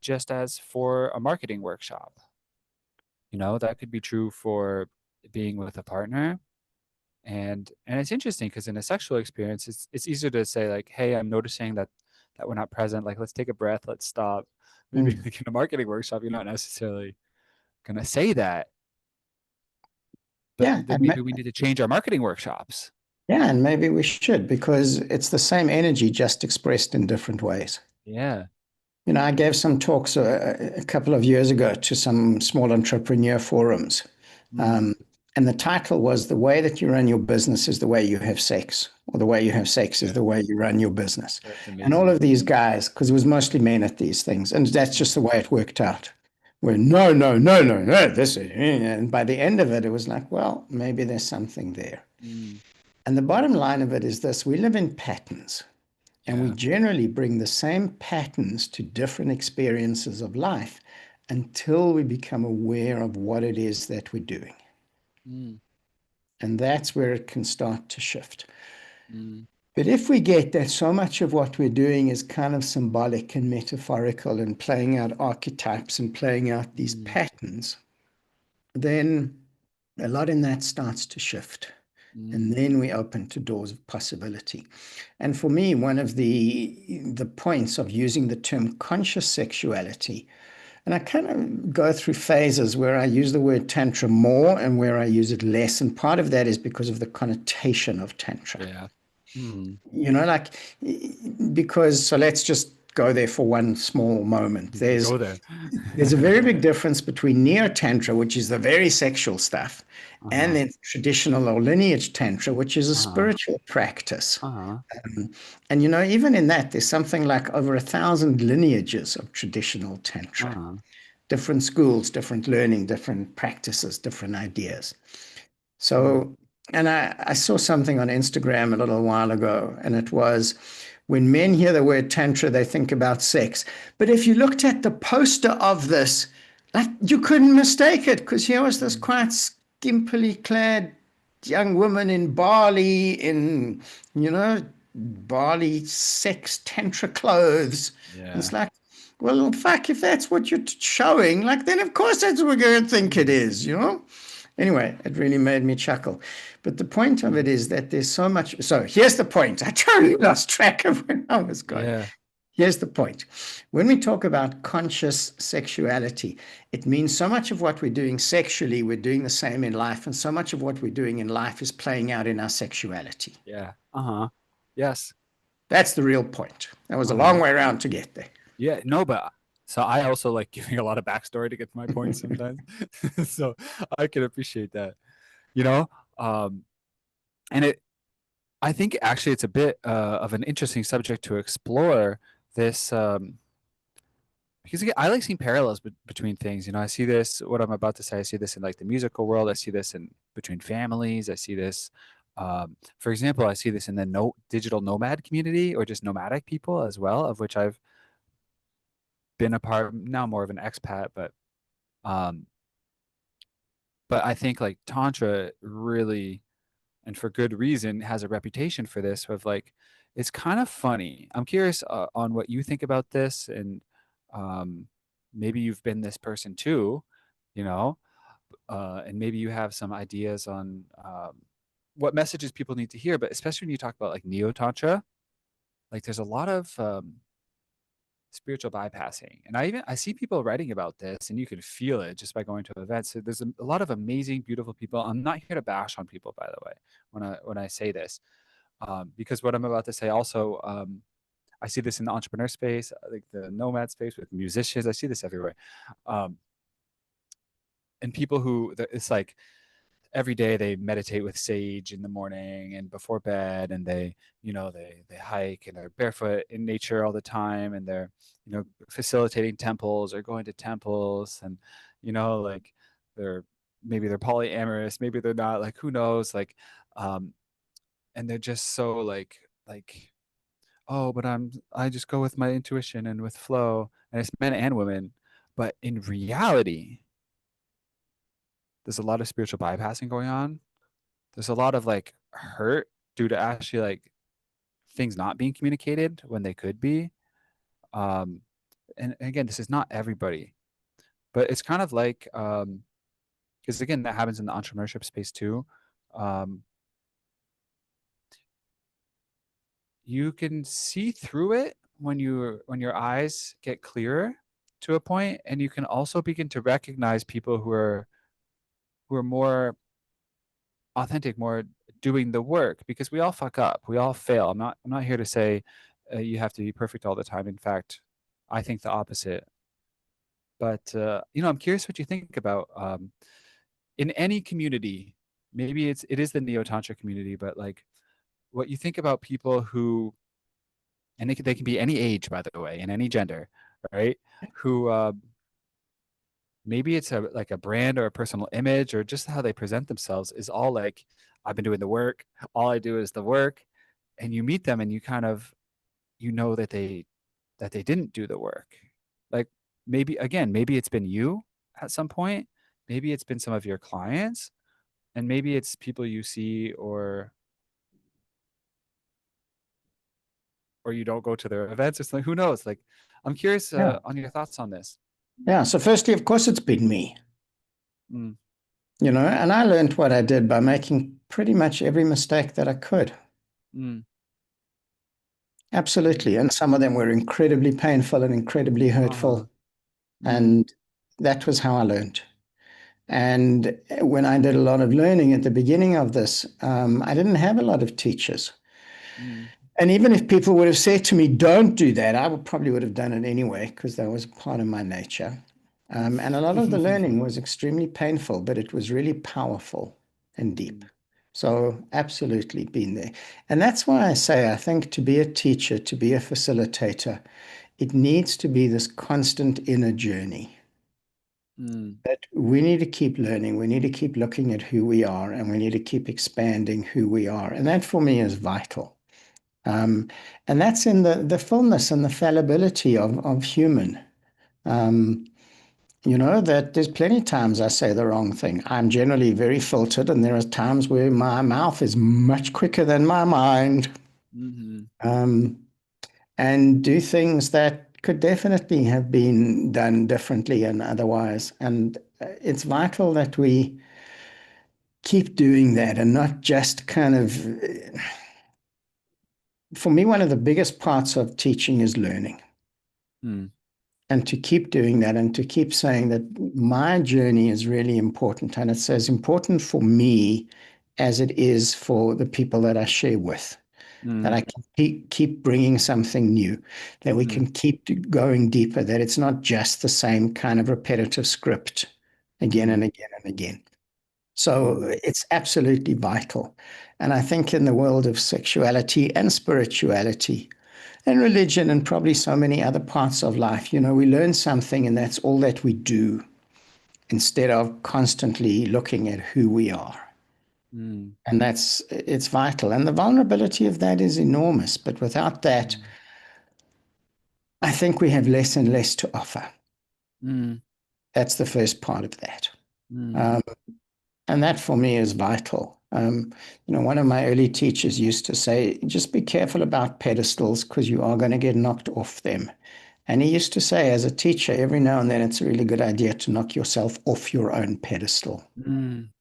just as for a marketing workshop. That could be true for being with a partner. And it's interesting because in a sexual experience, it's easier to say like, hey, I'm noticing that we're not present. Like, let's take a breath, let's stop. Maybe Mm. like in a marketing workshop, you're not necessarily gonna say that, but Yeah. then maybe we need to change our marketing workshops. Yeah, and maybe we should because it's the same energy just expressed in different ways. Yeah. I gave some talks a couple of years ago to some small entrepreneur forums. Mm, Um, and the title was The Way That You Run Your Business is the Way You Have Sex, or The Way You Have Sex is yeah, the Way You Run Your Business. that's And all amazing. of these guys, because it was mostly men at these things, and that's Mm, just the way it worked out. Where no, no, no, no, no, this is, and by the end of it, it was like, well, maybe there's something there. mm, And the bottom line of it is this: we live in patterns. And we yeah. generally bring the same patterns to different experiences of life until we become aware of what it is that we're doing. Mm, And that's where it can start to shift. mm, But if we get that so much of what we're doing is kind of symbolic and metaphorical and playing out archetypes and playing out these mm, patterns, then a lot in that starts to shift. And mm, then we open to doors of possibility. And for me, one of the points of using the term conscious sexuality, and I kind of go through phases where I use the word tantra more and where I use it less. And part of that is because of the connotation of tantra. yeah. Mm, Like, because, so let's just go there for one small moment. Go there. There's a very big difference between neo-tantra, which is the very sexual stuff, and Uh-huh. then traditional or lineage tantra, which is a Uh-huh. spiritual practice. Uh-huh. And even in that, there's something like over 1,000 lineages of traditional tantra, Uh-huh. different schools, different learning, different practices, different ideas. So, and I saw something on Instagram a little while ago, and it was when men hear the word tantra, they think about sex. But if you looked at the poster of this, like you couldn't mistake it, because here was this quite skimpily clad young woman in Bali, in, Bali sex tantra clothes. And Yeah. it's like, well, fuck, if that's what you're showing, like, then of course that's what we're going to think it is. Anyway, it really made me chuckle. But the point of it is that there's so much. So here's the point. I totally lost track of where I was going. Yeah. Here's the point. When we talk about conscious sexuality, it means so much of what we're doing sexually, we're doing the same in life. And so much of what we're doing in life is playing out in our sexuality. Yeah. Uh-huh. Yes. That's the real point. That was a Uh-huh. long way around to get there. Yeah, no, but so I also like giving a lot of backstory to get to my point sometimes. So I can appreciate that, you know? And I think actually it's a bit of an interesting subject to explore this, because again, I like seeing parallels between things. I see this, what I'm about to say, I see this in like the musical world. I see this in between families. I see this, for example, I see this in the digital nomad community or just nomadic people as well, of which I've been a part, now more of an expat, um, but I think like Tantra really, and for good reason, has a reputation for this of like, it's kind of funny. I'm curious on what you think about this, and um, maybe you've been this person too, you know, and maybe you have some ideas on what messages people need to hear, but especially when you talk about like neo Tantra, like there's a lot of spiritual bypassing. And I see people writing about this, and you can feel it just by going to events. So there's a lot of amazing, beautiful people. I'm not here to bash on people, by the way, when I say this, because what I'm about to say also, I see this in the entrepreneur space, like the nomad space with musicians. I see this everywhere, um, and people who it's like every day they meditate with sage in the morning and before bed, and they hike and they're barefoot in nature all the time, and they're facilitating temples or going to temples, and like they're maybe they're polyamorous, maybe they're not, like who knows, like um and they're just so like oh, but I just go with my intuition and with flow, and it's men and women, but in reality there's a lot of spiritual bypassing going on. There's a lot of like hurt due to actually like things not being communicated when they could be. Um, and again, this is not everybody, but it's kind of like, because again, that happens in the entrepreneurship space too. Um, you can see through it when your eyes get clearer to a point, and you can also begin to recognize people who are more authentic, more doing the work, because we all fuck up, we all fail. I'm not here to say you have to be perfect all the time. In fact, I think the opposite. But I'm curious what you think about in any community. Maybe it is the neo tantra community, but like what you think about people who, and they can be any age, by the way, and any gender, right? Who maybe it's like a brand or a personal image or just how they present themselves is all like, I've been doing the work, all I do is the work. And you meet them and you kind of, that they didn't do the work. Like maybe it's been you at some point, maybe it's been some of your clients, and maybe it's people you see, or you don't go to their events or something. Who knows? Like, I'm curious Yeah. on your thoughts on this. Yeah. So firstly, of course, it's been me, Mm, and I learned what I did by making pretty much every mistake that I could. mm, Absolutely. And some of them were incredibly painful and incredibly uh-huh, hurtful. mm, And that was how I learned. And when I did a lot of learning at the beginning of this, I didn't have a lot of teachers. mm, And even if people would have said to me, don't do that, I probably would have done it anyway because that was part of my nature. And a lot of the learning was extremely painful, but it was really powerful and deep. Mm, So absolutely been there. And that's why I say, I think to be a teacher, to be a facilitator, it needs to be this constant inner journey mm, that we need to keep learning. We need to keep looking at who we are and we need to keep expanding who we are. And that for me is vital. Um, and that's in the fullness and the fallibility of human. Um, that there's plenty of times I say the wrong thing. I'm generally very filtered, and there are times where my mouth is much quicker than my mind, mhm, um, and do things that could definitely have been done differently and otherwise. And it's vital that we keep doing that and not just kind of, for me, one of the biggest parts of teaching is learning. mm, And to keep doing that and to keep saying that my journey is really important. And it's as important for me as it is for the people that I share with. That I mm, can keep bringing something new, that we mhm, can keep going deeper, that it's not just the same kind of repetitive script again and mm, again and again. So mm, it's absolutely vital. And I think in the world of sexuality and spirituality, and religion and probably so many other parts of life. We learn something and that's all that we do instead of constantly looking at who we are. mm, And it's vital. And the vulnerability of that is enormous. But without that, mm, I think we have less and less to offer. mm, That's the first part of that. mm, Um, and that for me is vital. One of my early teachers used to say, just be careful about pedestals because you are going to get knocked off them. And he used to say, as a teacher, every now and then it's a really good idea to knock yourself off your own pedestal. mm,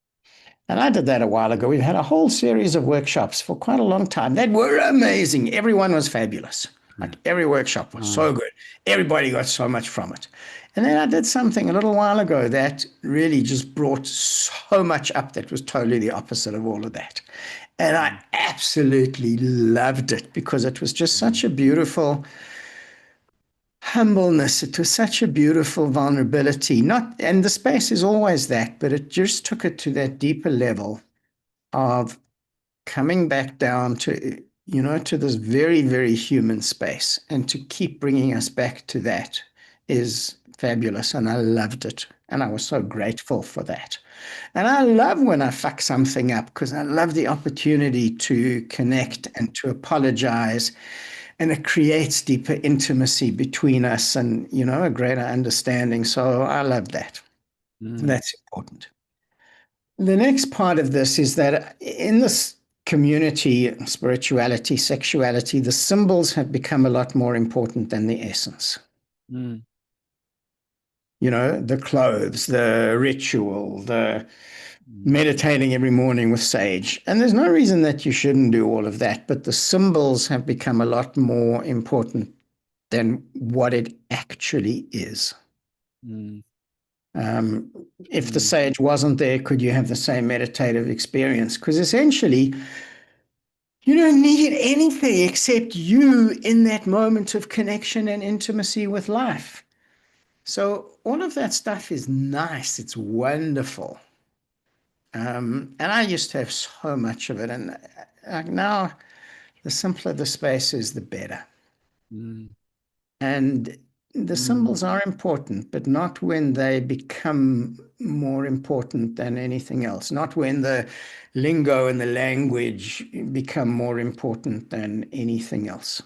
And I did that a while ago. We've had a whole series of workshops for quite a long time that were amazing. Everyone was fabulous. Like every workshop was uh, so good. Everybody got so much from it. And then I did something a little while ago that really just brought so much up that was totally the opposite of all of that. And I mm, absolutely loved it because it was just mm, such a beautiful humbleness. It was such a beautiful vulnerability. Not, and the space is always that, but it just took it to that deeper level of coming back down to this very, very human space, and to keep bringing us back to that is fabulous. And I loved it. And I was so grateful for that. And I love when I fuck something up because I love the opportunity to connect and to apologize, and it creates deeper intimacy between us and a greater understanding. So I love that. mm, That's important. The next part of this is that in this community, spirituality, sexuality, the symbols have become a lot more important than the essence. mm, The clothes, the ritual, the mm, meditating every morning with sage. And there's no reason that you shouldn't do all of that, but the symbols have become a lot more important than what it actually is. mm, Um, if the mm, sage wasn't there, could you have the same meditative experience? Because essentially, you don't need anything except you in that moment of connection and intimacy with life. So all of that stuff is nice. It's wonderful. And I used to have so much of it. And now the simpler the space is, the better. mm, And the mm, symbols are important, but not when they become more important than anything else, not when the lingo and the language become more important than anything else.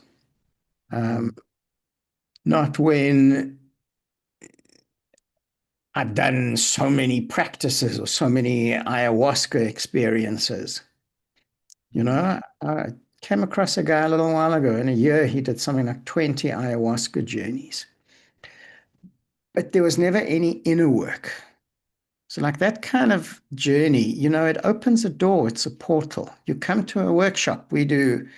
Um, mm, not when I've done so many practices or so many ayahuasca experiences. mm, I came across a guy a little while ago. In a year, he did something like 20 ayahuasca journeys, but there was never any inner work. So, like that kind of journey, it opens a door, it's a portal. You come to a workshop. We do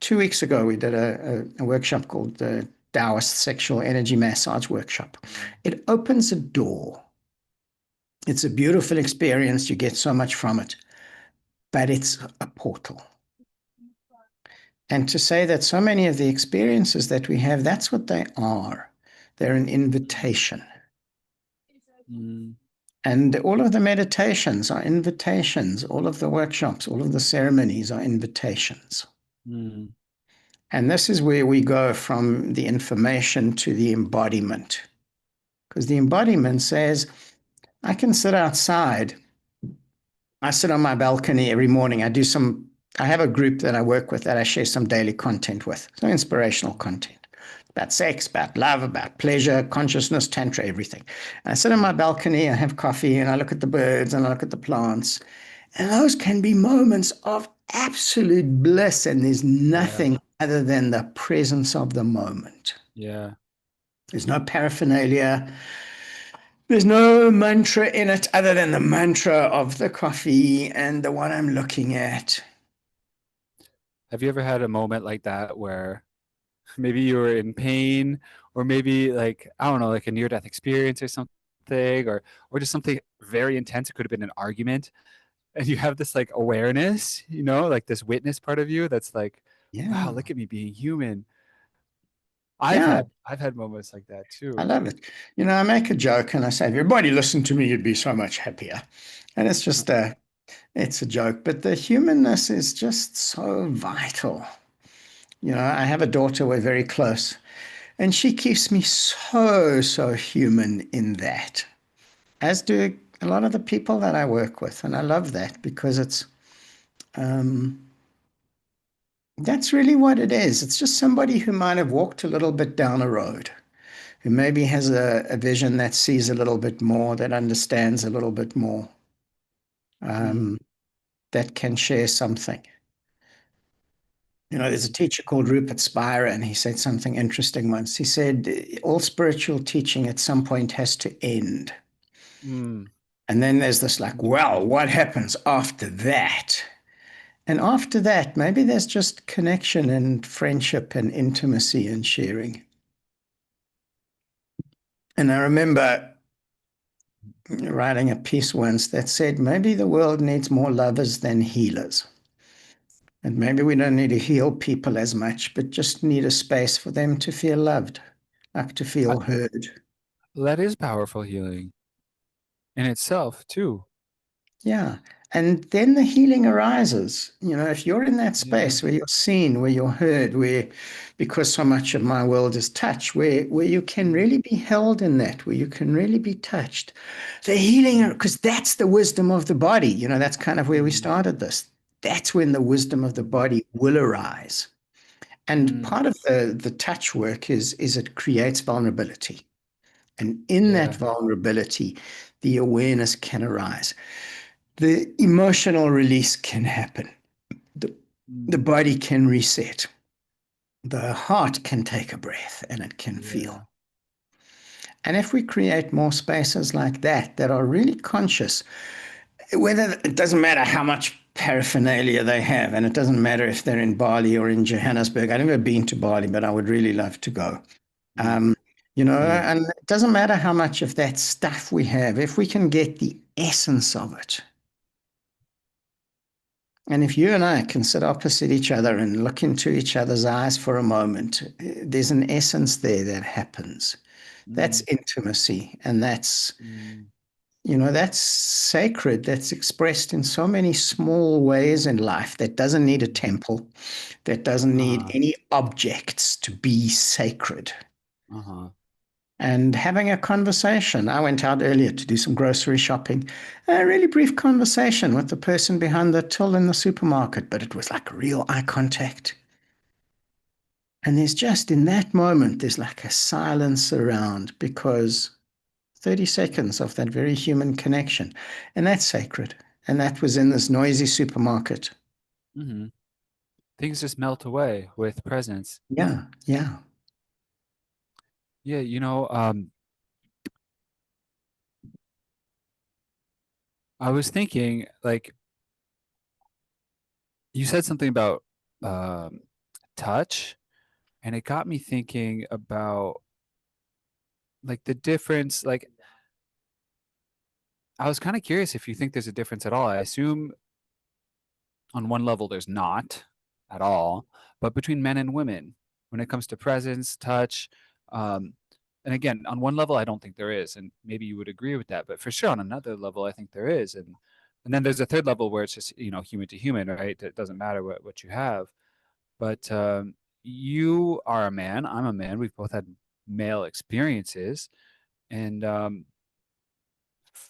2 weeks ago, we did a workshop called the Taoist Sexual Energy Massage Workshop. mm, It opens a door. It's a beautiful experience. You get so much from it, but it's a portal. And to say that so many of the experiences that we have, that's what they are. They're an invitation. Mm, And all of the meditations are invitations. All of the workshops, all of the ceremonies are invitations. mm, And this is where we go from the information to the embodiment. Because the embodiment says, I can sit outside. I sit on my balcony every morning. I have a group that I work with that I share some daily content with, some inspirational content about sex, about love, about pleasure, consciousness, tantra, everything. And I sit on my balcony, I have coffee, and I look at the birds and I look at the plants. And those can be moments of absolute bliss, and there's yeah, nothing other than the presence of the moment. yeah. There's no paraphernalia. There's no mantra in it other than the mantra of the coffee and the one I'm looking at. Have you ever had a moment like that where maybe you were in pain, or maybe like, I don't know, like a near-death experience or something, or just something very intense? It could have been an argument, and you have this like awareness, like this witness part of you that's like, wow, Yeah. look at me being human. I've Yeah. had I've had moments like that I too. love it. I make a joke and I say, if everybody listened to me, you'd be so much happier. And it's a joke, but the humanness is just so vital. I have a daughter, we're very close, and she keeps me so, so human in that, as do a lot of the people that I work with. And I love that because um, that's really what it is. It's just somebody who might have walked a little bit down a road, who maybe has a vision that sees a little bit more, that understands a little bit more, Mm, um, that can share something. There's a mm, teacher called Rupert Spira, and he said something interesting once. He said, all spiritual teaching at some point has to end. mm, And then there's this like, well, what happens after that? And after that, maybe there's just connection and friendship and intimacy and sharing. And I remember writing a piece once that said, maybe the world needs more lovers than healers. And maybe we don't need to heal people as much, but just need a space for them to feel loved, like to I, feel heard. that is powerful healing in itself too. Yeah. And then the healing arises. If you're in that Yeah. space where you're seen, where you're heard, where, because so much of my world is touch, where you can Mm, really be held in that, where you can really be touched, the healing, mm, because that's the wisdom of the body. That's kind of where we mm, started this. That's when the wisdom of the body will arise. And mm, part of the touch work is it creates vulnerability. And in that yeah. vulnerability, the awareness can arise. The emotional release can happen. The, the Mm, body can reset. The heart can take a breath and it can yeah. feel. And if we create more spaces like that are really conscious, whether it doesn't matter how much paraphernalia they have, and it doesn't matter if they're in Bali or in Johannesburg. I've never been to Bali, but I would really love to go. Mm, Um, same. and it doesn't matter how much of that stuff we have, if we can get the essence of it. And if you and I can sit opposite each other and look into each other's eyes for a moment, there's an essence there that happens. That's Mm, intimacy. And mm, that's sacred. That's expressed in so many small ways in life that doesn't need a mm. temple, that doesn't need Uh-huh. any objects to be sacred. Uh-huh. And having a conversation. I went out earlier to do some grocery shopping. A really brief conversation with the person behind the till in the supermarket, but it was like real eye contact. And there's just in that moment, there's like a silence around because 30 seconds of that very human connection. And that's sacred. And that was in this noisy supermarket. Hmm. Things just melt away with presence. Yeah, yeah. Yeah, I was thinking, like, you said something about um, touch, and it got me thinking about like the difference. Like, I was kind of curious if you think there's a difference at all. I assume on one level there's not. at all, but between men and women when it comes to presence, touch. Um, and again, on one level, I don't think there is, and maybe you would agree with that. But for sure, on another level, I think there is, and then there's a third level where it's just human to human, right? It doesn't matter what you have. But you are a man, I'm a man. We've both had male experiences, and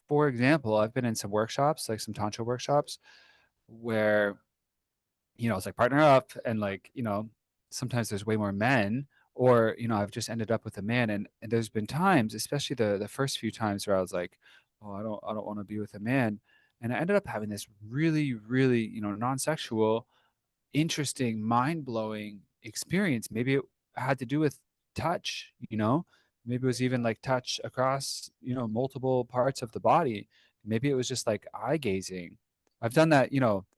for example, I've been in some workshops, like some tantra workshops, where it's like partner up, and like sometimes there's way more men, or I've just ended up with a man, and there's been times, especially the first few times, where I was like, oh, I don't want to be with a man, and I ended up having this really, really non-sexual, interesting, mind-blowing experience. Maybe it had to do with touch, maybe it was even like touch across multiple parts of the body. Maybe it was just like eye gazing. I've done that.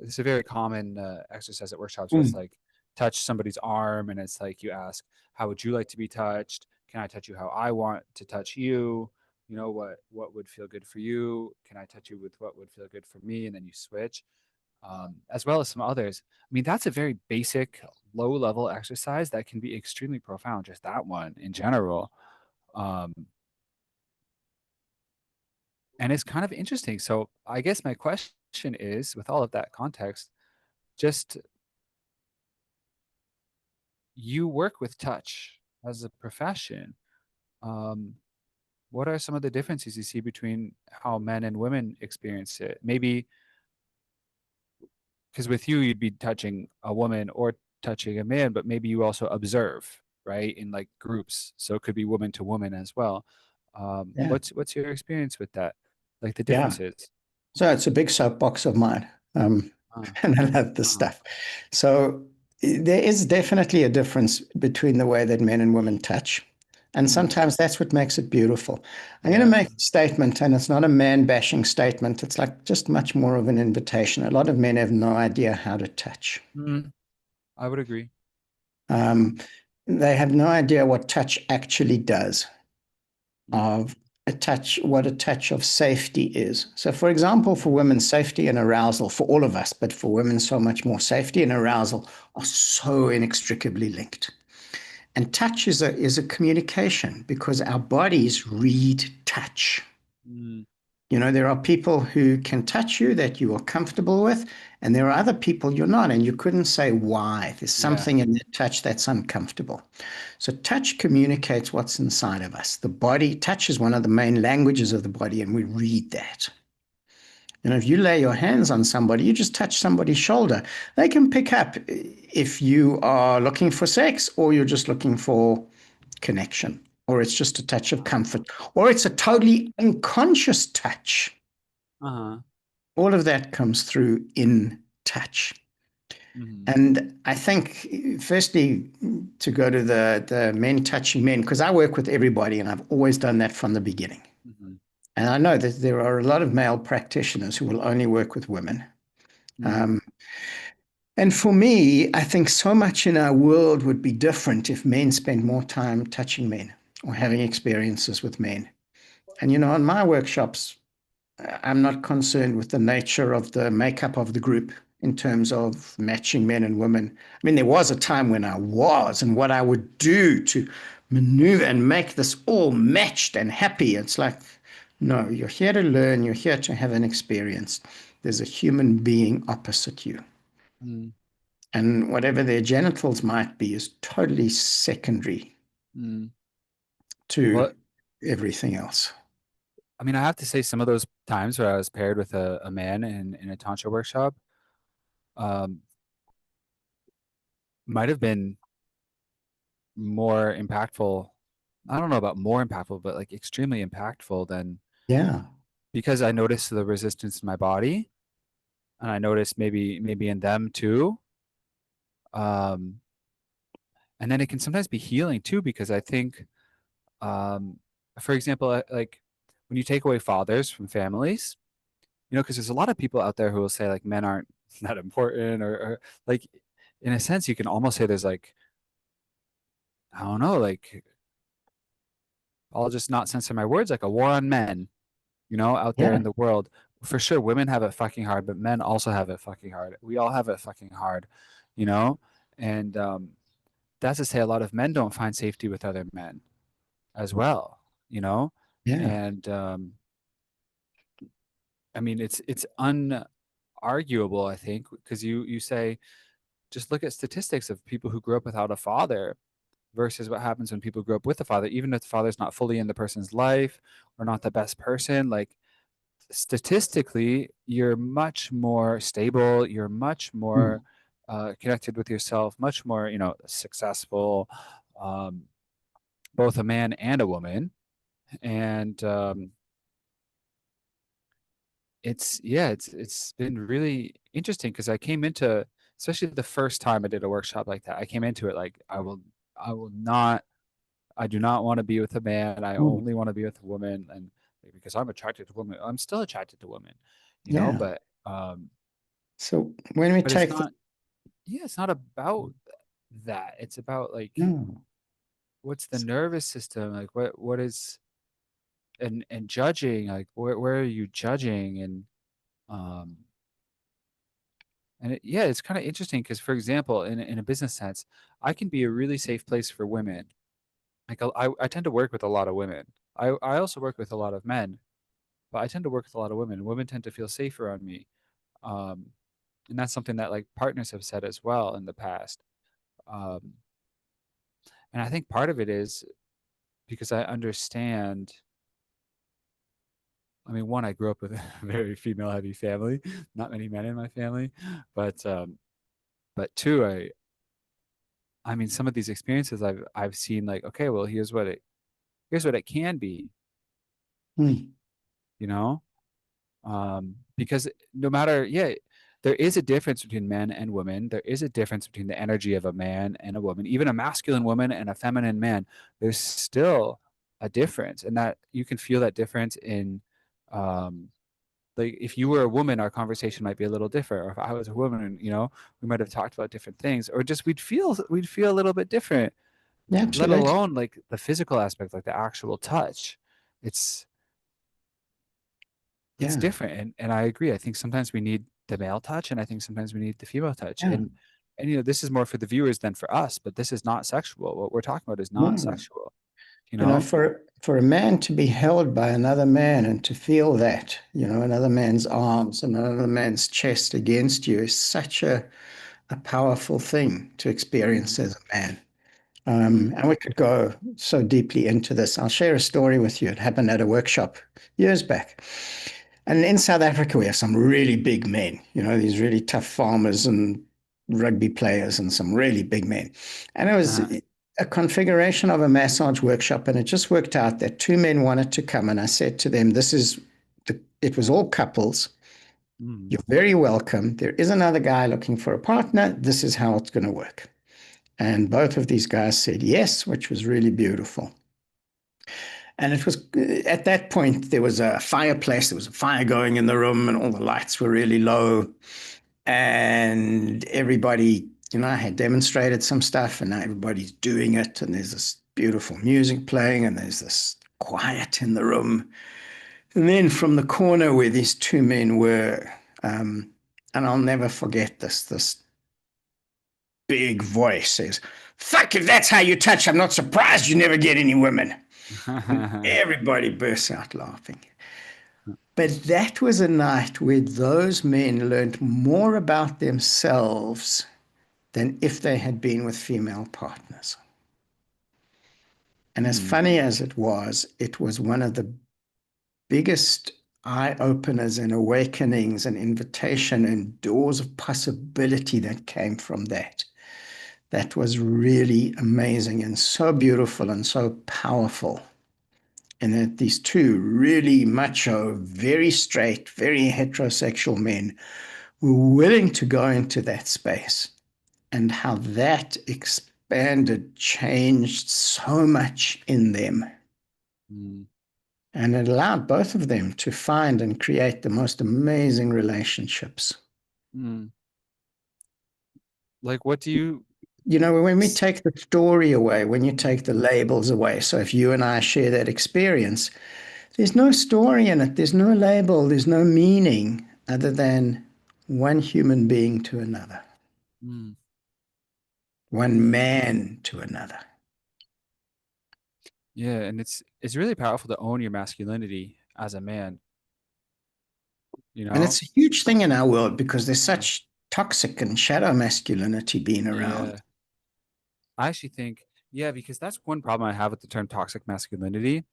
It's a very common exercise at workshops, where it's Mm. like touch somebody's arm, and it's like you ask, how would you like to be touched? Can I touch you how I want to touch you? What would feel good for you? Can I touch you with what would feel good for me? And then you switch, as well as some others. I mean, that's a very basic, low level exercise that can be extremely profound, just that one in general. Um, and it's kind of interesting. So, I guess my question is, with all of that context, just you work with touch as a profession. Um, what are some of the differences you see between how men and women experience it? Maybe because with you, you'd be touching a woman or touching a man, but maybe you also observe, right, in like groups. So it could be woman to woman as well. Yeah. What's your experience with that? Like the Yeah. differences? So it's a big soapbox of mine. Uh, And I love this uh, stuff. So there is definitely a difference between the way that men and women touch. And mm, sometimes that's what makes it beautiful. I'm going to yeah. make a statement, and it's not a man bashing statement. It's like just much more of an invitation. A lot of men have no idea how to touch. Mm, I would agree. Um, they have no idea what touch actually does, Mm, of what a touch of safety is. So, for example, for women, safety and arousal, for all of us, but for women, so much more, safety and arousal are so inextricably linked. And touch is a communication because our bodies read touch. mm, There are people who can touch you that you are comfortable with, and there are other people you're not, and you couldn't say why. There's yeah. something in that touch that's uncomfortable. So, touch communicates what's inside of us. The body, touch is one of the main languages of the body, and we read that. And if you lay your hands on somebody, you just touch somebody's shoulder, they can pick up if you are looking for sex or you're just looking for connection, or it's just a touch of comfort, or it's a totally unconscious touch. Uh-huh. All of that comes through in touch. Mm-hmm. And I think, firstly, to go to the men touching men, because I work with everybody and I've always done that from the beginning. Mm-hmm. And I know that there are a lot of male practitioners who will only work with women. Mm, Um, and for me, I think so much in our world would be different if men spent more time touching men or having experiences with men. And, in my workshops, I'm not concerned with the nature of the makeup of the group in terms of matching men and women. I mean, there was a time when I was, and what I would do to maneuver and make this all matched and happy. It's like, no, you're here to learn, you're here to have an experience. There's a human being opposite you. mm, And whatever their genitals might be is totally secondary mm. to Well, everything else. I mean, I have to say, some of those times where I was paired with a man in a tantra workshop, um, might have been more impactful. I don't know about more impactful, but like extremely impactful, than Yeah. because I noticed the resistance in my body, and I noticed maybe in them too. Um, and then it can sometimes be healing too, because I think, um, for example, like when you take away fathers from families, because there's a lot of people out there who will say like men aren't that important, or like, in a sense, you can almost say there's like, I don't know, like, I'll just not censor my words, like a war on men, out there Yeah. in the world. For sure, women have it fucking hard, but men also have it fucking hard. We all have it fucking hard, you know? And that's to say a lot of men don't find safety with other men as well, you know? Yeah. And I mean, it's unarguable, I think, because you say, just look at statistics of people who grew up without a father versus what happens when people grow up with a father, even if the father's not fully in the person's life or not the best person. Like, statistically, you're much more stable, you're much more Mm. connected with yourself, much more, successful, um, both a man and a woman. And it's been really interesting because I came into, especially the first time I did a workshop like that, I came into it like I will not, I do not want to be with a man. I Mm. only want to be with a woman, and because I'm attracted to women, I'm still attracted to women, Yeah. but So when we it's take the, not, yeah, it's not about that. It's about like no. what's the nervous system, like what is, and judging, like where are you judging, um yeah, it's kind of interesting because, for example, in a business sense, I can be a really safe place for women. Like I tend to work with a lot of women. I also work with a lot of men, but I tend to work with a lot of women. Women tend to feel safe around me. Um, and that's something that like partners have said as well in the past. Um, and I think part of it is because I understand. I mean, one, I grew up with a very female heavy family, not many men in my family, but two, I mean, some of these experiences I've seen, like, okay, well, here's what it can be, Mm. you know? Because no matter, yeah, there is a difference between men and women. There is a difference between the energy of a man and a woman, even a masculine woman and a feminine man. There's still a difference, and that you can feel that difference in, um, like if you were a woman, our conversation might be a little different. Or if I was a woman, we might have talked about different things, or just we'd feel a little bit different. Let Absolutely. alone like the physical aspect, like the actual touch. It's it's Yeah. different, and I agree. I think sometimes we need the male touch, and I think sometimes we need the female touch. Yeah. And this is more for the viewers than for us, but this is not sexual. What we're talking about is not No. sexual, you know? For a man to be held by another man and to feel that, another man's arms and another man's chest against you is such a powerful thing to experience Mm, as a man. mm, And we could go so deeply into this. I'll share a story with you. It happened at a workshop years back. And in South Africa, we have some really big men, these really tough farmers and rugby players and some really big men. And it was uh, a configuration of a massage workshop. And it just worked out that two men wanted to come. And I said to them, it was all couples. mm, You're very welcome. There is another guy looking for a partner. This is how it's going to work. And both of these guys said yes, which was really beautiful. And it was at that point, there was a fireplace, there was a fire going in the room, and all the lights were really low. And everybody, I had demonstrated some stuff, and now everybody's doing it. And there's this beautiful music playing, and there's this quiet in the room. And then from the corner where these two men were, um, and I'll never forget this big voice says, "Fuck, if that's how you touch, I'm not surprised you never get any women." And everybody bursts out laughing. But that was a night where those men learned more about themselves than if they had been with female partners. And as mm, funny as it was one of the biggest eye openers and awakenings and invitation and doors of possibility that came from that. That was really amazing and so beautiful and so powerful. And that these two really macho, very straight, very heterosexual men were willing to go into that space, and how that expanded, changed so much in them. mm, And it allowed both of them to find and create the most amazing relationships. mm. Like, what do you? When we take the story away, when you take the labels away, so if you and I share that experience, there's no story in it, there's no label, there's no meaning other than one human being to another. Mm. one man to another. Yeah, and it's really powerful to own your masculinity as a man, you And know? it's a huge thing in our world because there's Mm. such toxic and shadow masculinity being around. Yeah. I actually think, yeah, because that's one problem I have with the term toxic masculinity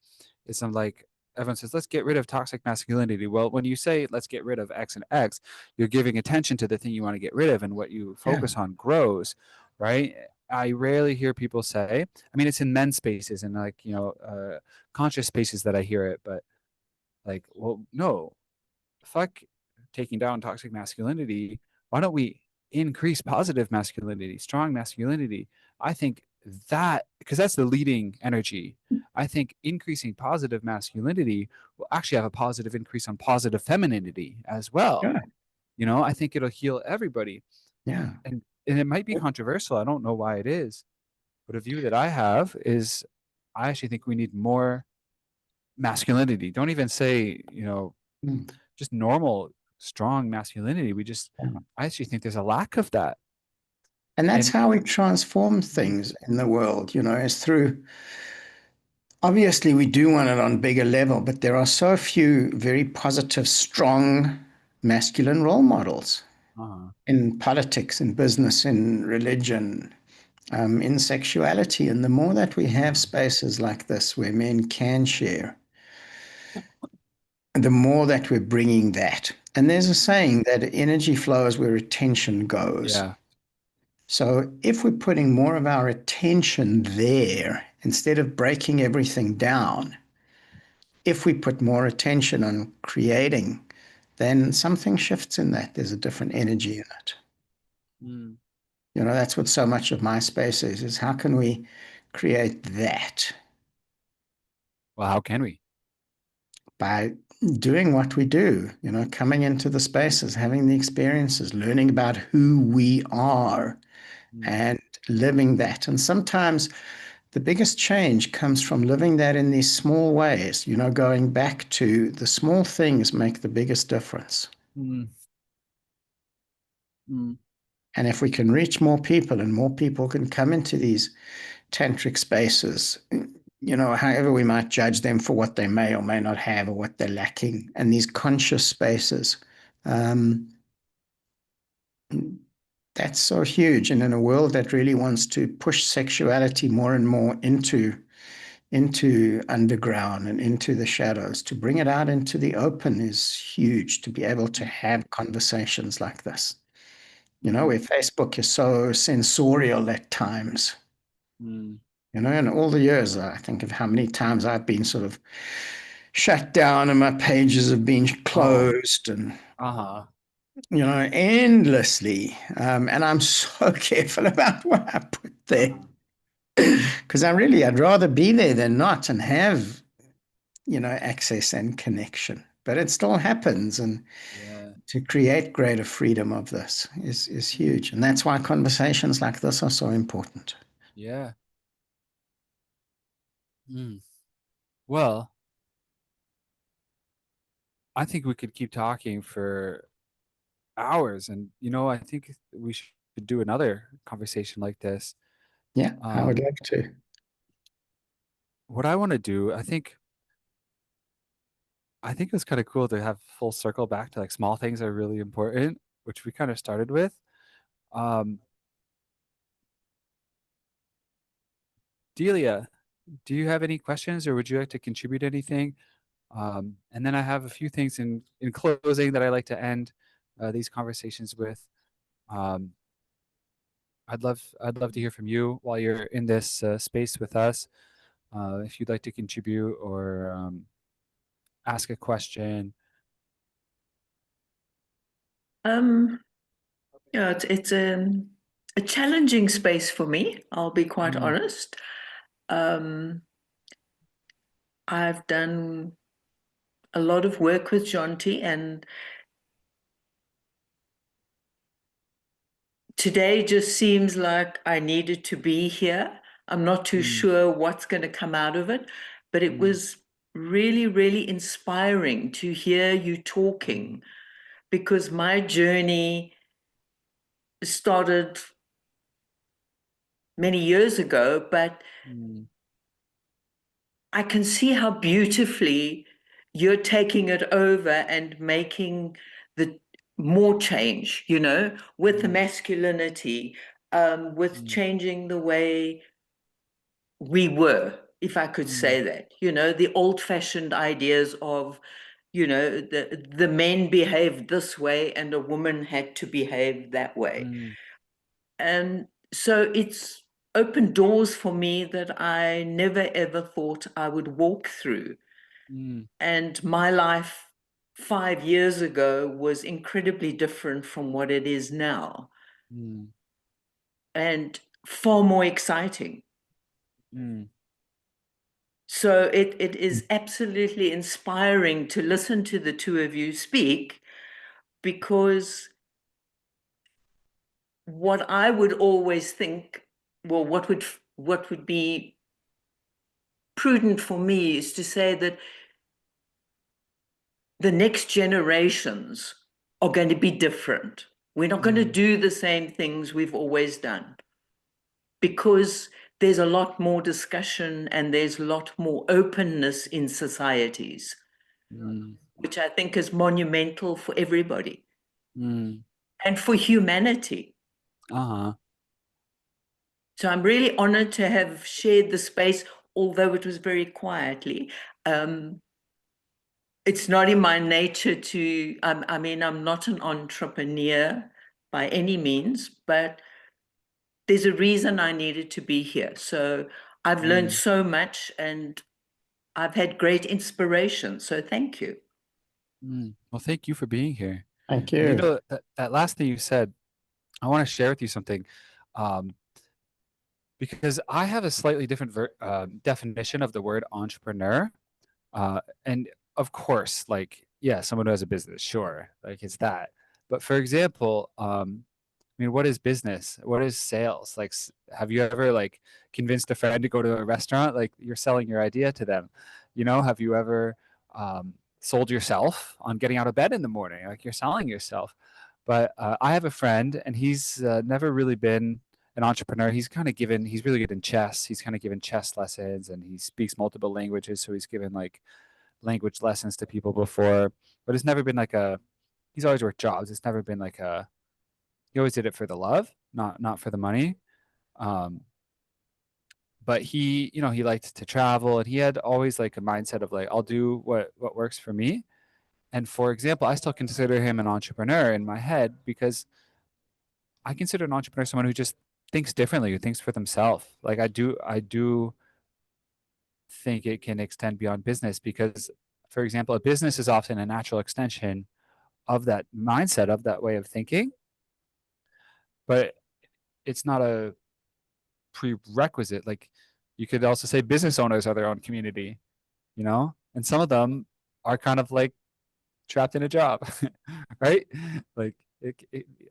is I'm like, everyone says, let's get rid of toxic masculinity. Well, when you say let's get rid of X and X, you're giving attention to the thing you want to get rid of, and what you Yeah. focus on grows, right? I rarely hear people say, I mean, it's in men's spaces and like, conscious spaces that I hear it, but like, well, no, fuck taking down toxic masculinity. Why don't we increase positive masculinity, strong masculinity? I think that, because that's the leading energy, I think increasing positive masculinity will actually have a positive increase on positive femininity as well. Yeah. I think it'll heal everybody. Yeah. And it might be controversial. I don't know why it is. But a view that I have is I actually think we need more masculinity. Don't even say, Mm. just normal, strong masculinity. I actually think there's a lack of that. And that's And how we transform things in the world, is through, obviously, we do want it on bigger level, but there are so few very positive, strong masculine role models uh, in politics, in business, in religion, in sexuality. And the more that we have spaces like this where men can share, the more that we're bringing that. And there's a saying that energy flows where attention goes. yeah. So if we're putting more of our attention there, instead of breaking everything down, if we put more attention on creating, then something shifts in that. There's a different energy in it. Mm. That's what so much of my space is how can we create that Well, how can we? by doing what we do, coming into the spaces, having the experiences, learning about who we are Mm. and living that. And sometimes the biggest change comes from living that in these small ways, going back to the small things make the biggest difference. Mm. Mm. And if we can reach more people and more people can come into these tantric spaces, however we might judge them for what they may or may not have or what they're lacking, and these conscious spaces, um, that's so huge. And in a world that really wants to push sexuality more and more into underground and into the shadows, to bring it out into the open is huge, to be able to have conversations like this. Where Facebook is so sensorial at times. Mm. In all the years, I think of how many times I've been sort of shut down and my pages have been Oh, closed and, uh-huh. Endlessly. And I'm so careful about what I put there because I'd rather be there than not and have, access and connection. But it still happens. And Yeah. to create greater freedom of this is huge. And that's why conversations like this are so important. Yeah. Mm. Well, I think we could keep talking for hours. And, I think we should do another conversation like this. Yeah, I would Um, love to. what I want to do, I think it was kind of cool to have full circle back to like small things are really important, which we kind of started with. Um, Delia, do you have any questions or would you like to contribute anything? And then I have a few things in closing that I like to end these conversations with. Um, I'd love to hear from you while you're in this space with us. If you'd like to contribute or ask a question. Um, yeah, it's a challenging space for me, I'll be quite Mm. honest. Um, I've done a lot of work with Jonti, and today just seems like I needed to be here. I'm not too Mm. sure what's going to come out of it, but it Mm. was really, really inspiring to hear you talking because my journey started many years ago, but Mm, I can see how beautifully you're taking it over and making the more change, with the mm, masculinity, with mm, changing the way we were, if I could mm, say that, the old-fashioned ideas of, the men behaved this way and a woman had to behave that way. mm, And so it's opened doors for me that I never ever thought I would walk through. mm, And my life 5 years ago was incredibly different from what it is now, mm, and far more exciting. mm, So it is absolutely inspiring to listen to the two of you speak, because what I would always think, well, what would be prudent for me is to say that the next generations are going to be different. We're not going to mm, do the same things we've always done, because there's a lot more discussion and there's a lot more openness in societies, mm, which I think is monumental for everybody mm. and for humanity. Uh-huh. So I'm really honored to have shared the space, although it was very quietly. It's not in my nature to, I mean, I'm not an entrepreneur by any means, but there's a reason I needed to be here. So I've learned Mm, so much and I've had great inspiration. So thank you. mm. Well, thank you for being here. Thank And you. that last thing you said, I want to share with you something. Um, because I have a slightly different definition of the word entrepreneur. And of course, like, yeah, someone who has a business, sure, like it's that. But for example, I mean, what is business? What is sales? Like, have you ever like convinced a friend to go to a restaurant? Like, you're selling your idea to them. Have you ever sold yourself on getting out of bed in the morning? Like, you're selling yourself. But I have a friend, and he's never really been an entrepreneur. He's really good in chess. He's kind of given chess lessons, and he speaks multiple languages. So he's given like language lessons to people before, but it's never been like he's always worked jobs. It's never been like he always did it for the love, not for the money. Um, but he liked to travel, and he had always like a mindset of like, I'll do what works for me. And for example, I still consider him an entrepreneur in my head, because I consider an entrepreneur someone who just thinks differently, who thinks for themselves. Like I do think it can extend beyond business, because, for example, a business is often a natural extension of that mindset, of that way of thinking, but it's not a prerequisite. Like, you could also say business owners are their own community, and some of them are kind of like trapped in a job, right? Like,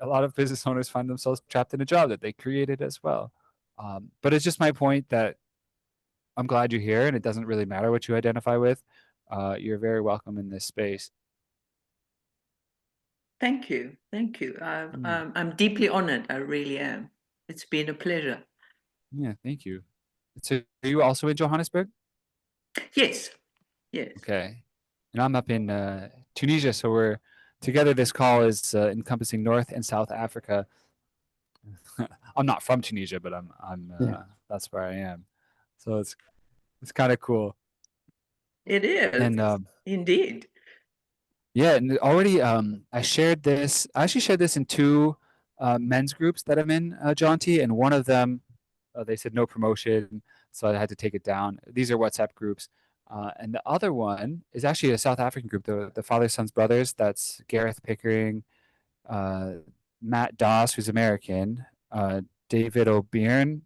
a lot of business owners find themselves trapped in a job that they created as well. But it's just my point that I'm glad you're here, and it doesn't really matter what you identify with. You're very welcome in this space. Thank you. Thank you. Mm, I'm deeply honored. I really am. It's been a pleasure. yeah, thank you. So, are you also in Johannesburg? Yes. Yes. Okay. And I'm up in Tunisia, so we're together. This call is encompassing North and South Africa. I'm not from Tunisia, but I'm Yeah. that's where I am. So it's kind of cool. It is. And Indeed. yeah, and already I shared this. I actually shared this in two men's groups that I'm in, Jonti, and one of them they said no promotion, so I had to take it down. These are WhatsApp groups. And the other one is actually a South African group, the Father, Sons, Brothers. That's Gareth Pickering, uh, Matt Doss, who's American, David O'Byrne,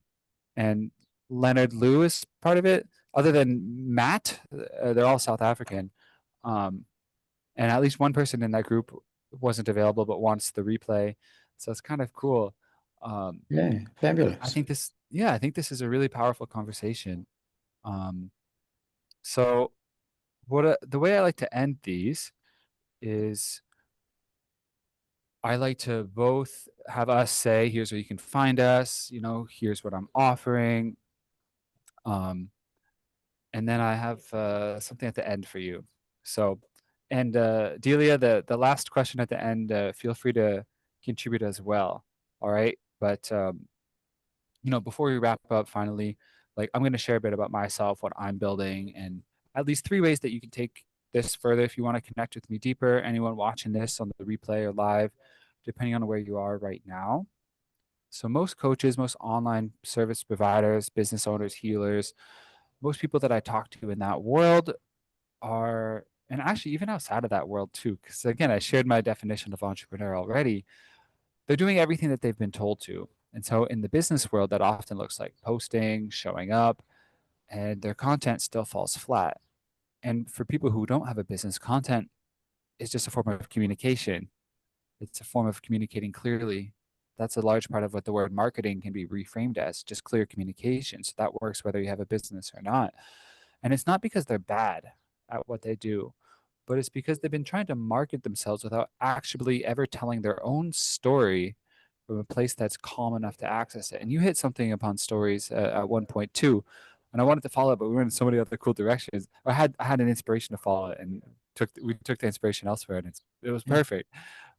and Leonard Lewis, part of it. Other than Matt, they're all South African. Um, and at least one person in that group wasn't available but wants the replay. So it's kind of cool. Um, Yeah. Fabulous. I think this is a really powerful conversation. Um, so the way I like to end these is I like to both have us say, here's where you can find us, here's what I'm offering. And then I have something at the end for you. So, and Delia, the last question at the end, feel free to contribute as well. All right. But, before we wrap up finally, like I'm going to share a bit about myself, what I'm building, and at least 3 ways that you can take this further if you want to connect with me deeper. Anyone watching this on the replay or live, depending on where you are right now. So most coaches, most online service providers, business owners, healers, most people that I talk to in that world are, and actually even outside of that world too, because again, I shared my definition of entrepreneur already. They're doing everything that they've been told to. And so in the business world, that often looks like posting, showing up, and their content still falls flat. And for people who don't have a business, content is just a form of communication. It's a form of communicating clearly. That's a large part of what the word marketing can be reframed as, just clear communication. So that works whether you have a business or not. And it's not because they're bad at what they do, but it's because they've been trying to market themselves without actually ever telling their own story from a place that's calm enough to access it. And you hit something upon stories at one point too, and I wanted to follow it, but we went in so many other cool directions. I had an inspiration to follow it, and we took the inspiration elsewhere, and it was perfect.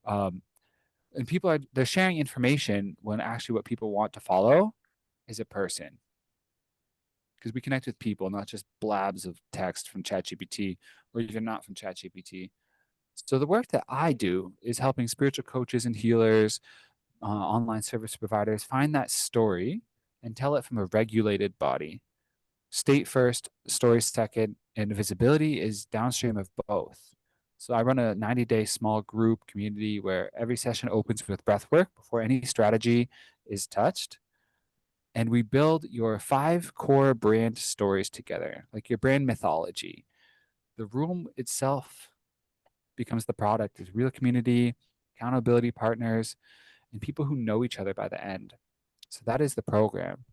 Um, and they're sharing information when actually what people want to follow is a person, because we connect with people, not just blabs of text from ChatGPT or even not from ChatGPT. So the work that I do is helping spiritual coaches and healers, online service providers find that story and tell it from a regulated body. State first, story second, and visibility is downstream of both. So I run a 90-day small group community where every session opens with breath work before any strategy is touched. And we build your 5 core brand stories together, like your brand mythology. The room itself becomes the product. There's real community, accountability partners, and people who know each other by the end. So that is the program.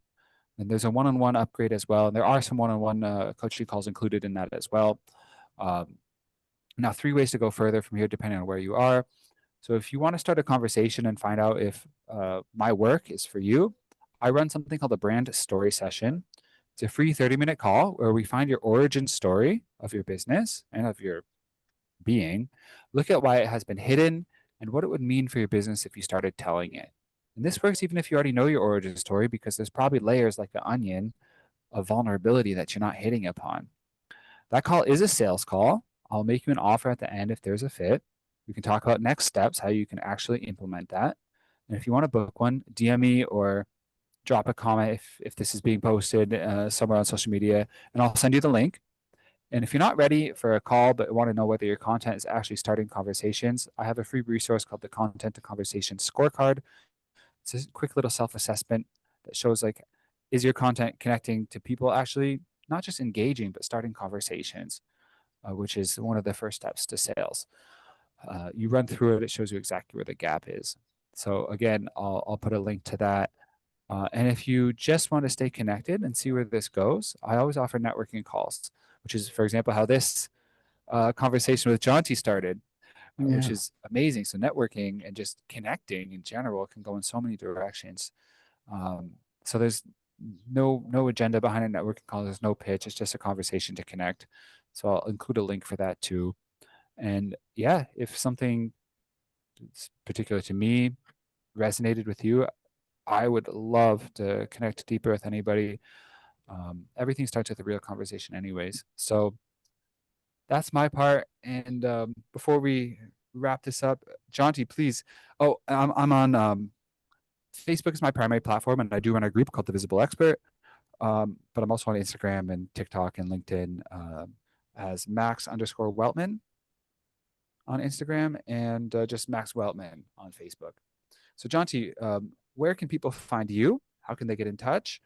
And there's a one-on-one upgrade as well. And there are some one-on-one coaching calls included in that as well. Now, 3 ways to go further from here, depending on where you are. So if you want to start a conversation and find out if my work is for you, I run something called a brand story session. It's a free 30-minute call where we find your origin story of your business and of your being, look at why it has been hidden, and what it would mean for your business if you started telling it. And this works even if you already know your origin story, because there's probably layers like an onion of vulnerability that you're not hitting upon. That call is a sales call. I'll make you an offer at the end if there's a fit. We can talk about next steps, how you can actually implement that. And if you want to book one, DM me or drop a comment if this is being posted somewhere on social media, and I'll send you the link. And if you're not ready for a call but want to know whether your content is actually starting conversations, I have a free resource called the Content to Conversation Scorecard. It's a quick little self-assessment that shows, like, is your content connecting to people actually not just engaging but starting conversations, which is one of the first steps to sales. You run through it, it shows you exactly where the gap is. So again, I'll put a link to that. And if you just want to stay connected and see where this goes, I always offer networking calls, which is, for example, how this conversation with Jonti started, which is amazing. So networking and just connecting in general can go in so many directions. So there's no agenda behind a networking call. There's no pitch. It's just a conversation to connect. So I'll include a link for that too. And yeah, if something particular to me resonated with you, I would love to connect deeper with anybody. Everything starts with a real conversation anyways. So that's my part. And before we wrap this up, Jonti, please. Oh, I'm on Facebook is my primary platform, and I do run a group called The Visible Expert. But I'm also on Instagram and TikTok and LinkedIn as Max_Weltman on Instagram, and just Max Weltman on Facebook. So Jonti, where can people find you? How can they get in touch?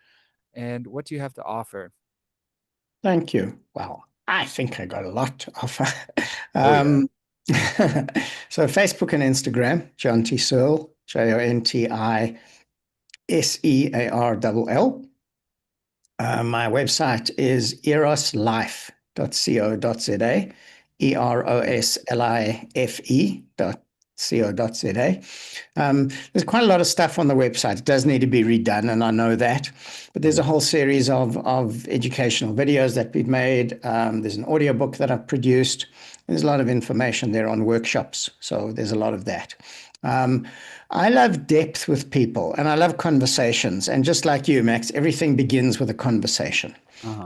And what do you have to offer? Thank you. Well, I think I got a lot to offer. So Facebook and Instagram, Jonti Searll, JontiSearll. My website is eroslife.co.za, eroslife.co.za. There's quite a lot of stuff on the website. It does need to be redone, and I know that. But there's a whole series of educational videos that we've made. There's an audiobook that I've produced. There's a lot of information there on workshops. So there's a lot of that. I love depth with people, and I love conversations. And just like you, Max, everything begins with a conversation.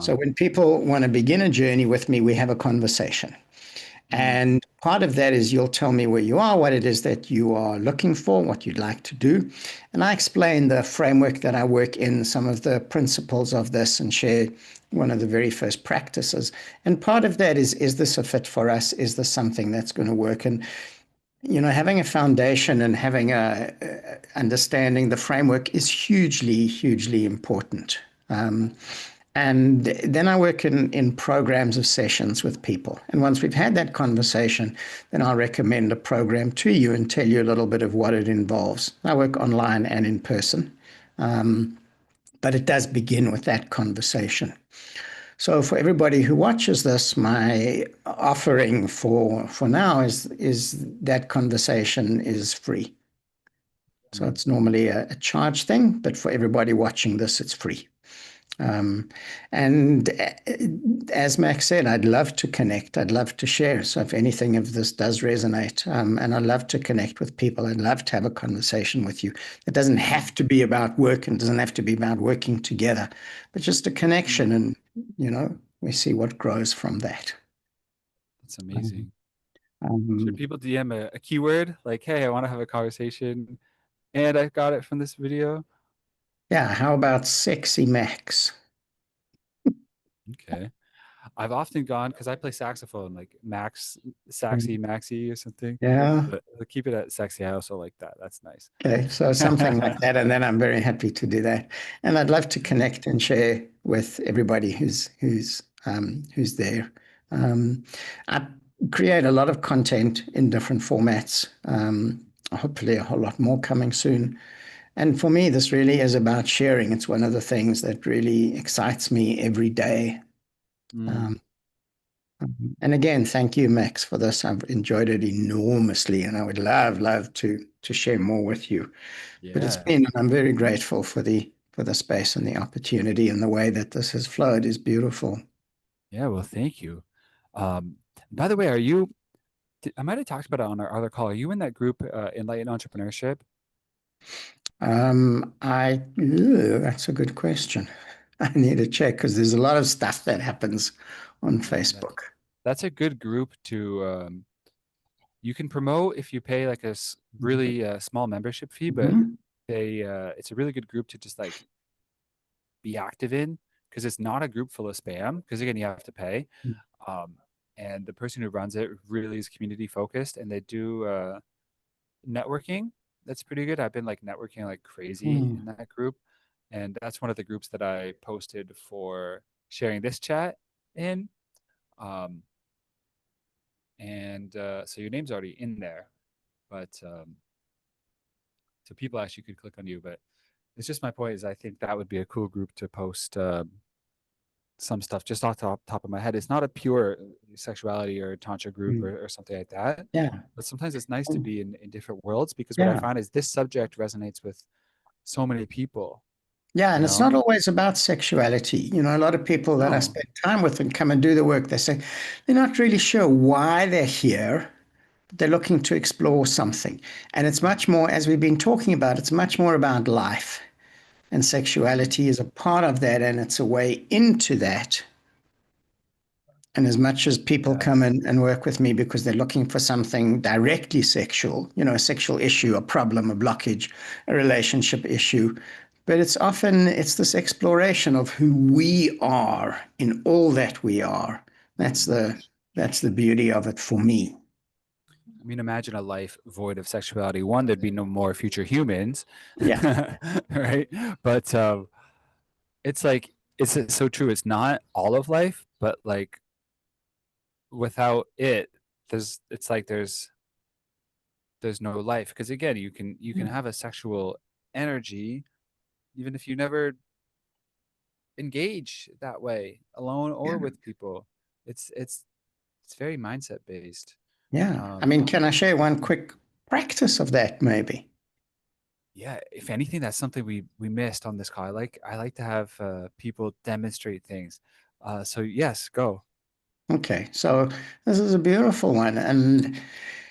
So when people want to begin a journey with me, we have a conversation. And part of that is you'll tell me where you are, what it is that you are looking for, what you'd like to do. And I explain the framework that I work in, some of the principles of this, and share one of the very first practices. And part of that is this a fit for us? Is this something that's going to work? And, having a foundation and having understanding the framework is hugely, hugely important. And then I work in programs of sessions with people. And once we've had that conversation, then I'll recommend a program to you and tell you a little bit of what it involves. I work online and in person, but it does begin with that conversation. So for everybody who watches this, my offering for now is that conversation is free. So it's normally a charge thing, but for everybody watching this, it's free. And as Max said, I'd love to connect. I'd love to share. So if anything of this does resonate, and I'd love to connect with people, I'd love to have a conversation with you. It doesn't have to be about work and doesn't have to be about working together, but just a connection. And, we see what grows from that. That's amazing. Should people DM a keyword like, hey, I want to have a conversation and I got it from this video? Yeah, how about sexy Max? Okay. I've often gone, because I play saxophone, like Max, Saxy, Maxi or something. Yeah. But I'll keep it at sexy. I also like that. That's nice. Okay, so something like that, and then I'm very happy to do that. And I'd love to connect and share with everybody who's there. I create a lot of content in different formats. Hopefully, a whole lot more coming soon. And for me, this really is about sharing. It's one of the things that really excites me every day. And again, thank you, Max, for this. I've enjoyed it enormously, and I would love to share more with you. But it's Yeah. been, and I'm very grateful for the space and the opportunity, and the way that this has flowed is beautiful. Yeah. Well, thank you. By the way, I might have talked about it on our other call. Are you in that group, Enlightened Entrepreneurship? That's a good question. I need to check because there's a lot of stuff that happens on Facebook. That's a good group to, you can promote if you pay like a really small membership fee, but it's a really good group to just like be active in, because it's not a group full of spam, because again, you have to pay. And the person who runs it really is community focused, and they do networking. That's pretty good. I've been like networking like crazy in that group. And that's one of the groups that I posted for sharing this chat in. So your name's already in there, but so people actually could click on you. But it's just, my point is, I think that would be a cool group to post some stuff just off the top of my head. It's not a pure sexuality or tantra group or something like that. Yeah. But sometimes it's nice to be in different worlds, because what I find is this subject resonates with so many people. Yeah, and it's not always about sexuality. A lot of people that I spend time with and come and do the work, they say they're not really sure why they're here, but they're looking to explore something. And it's much more, as we've been talking about, it's much more about life. And sexuality is a part of that, and it's a way into that. And as much as people come in and work with me because they're looking for something directly sexual, a sexual issue, a problem, a blockage, a relationship issue, but it's this exploration of who we are in all that we are. That's the beauty of it for me. I mean, imagine a life void of sexuality. One, there'd be no more future humans. Yeah. Right. But it's like, it's so true. It's not all of life, but like without it, there's no life. Because again, you can have a sexual energy even if you never engage that way, alone or with people. It's very mindset based. Yeah. I mean, can I share one quick practice of that, maybe. Yeah, if anything, that's something we missed on this call. I like to have people demonstrate things. So yes, go. Okay, so this is a beautiful one. And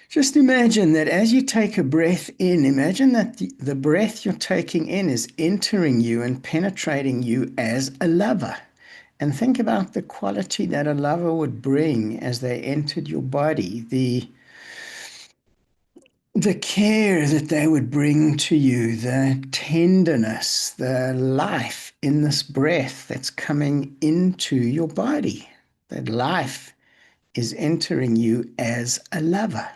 just imagine that as you take a breath in, imagine that the breath you're taking in is entering you and penetrating you as a lover. And think about the quality that a lover would bring as they entered your body, the care that they would bring to you, the tenderness, the life in this breath that's coming into your body. That life is entering you as a lover.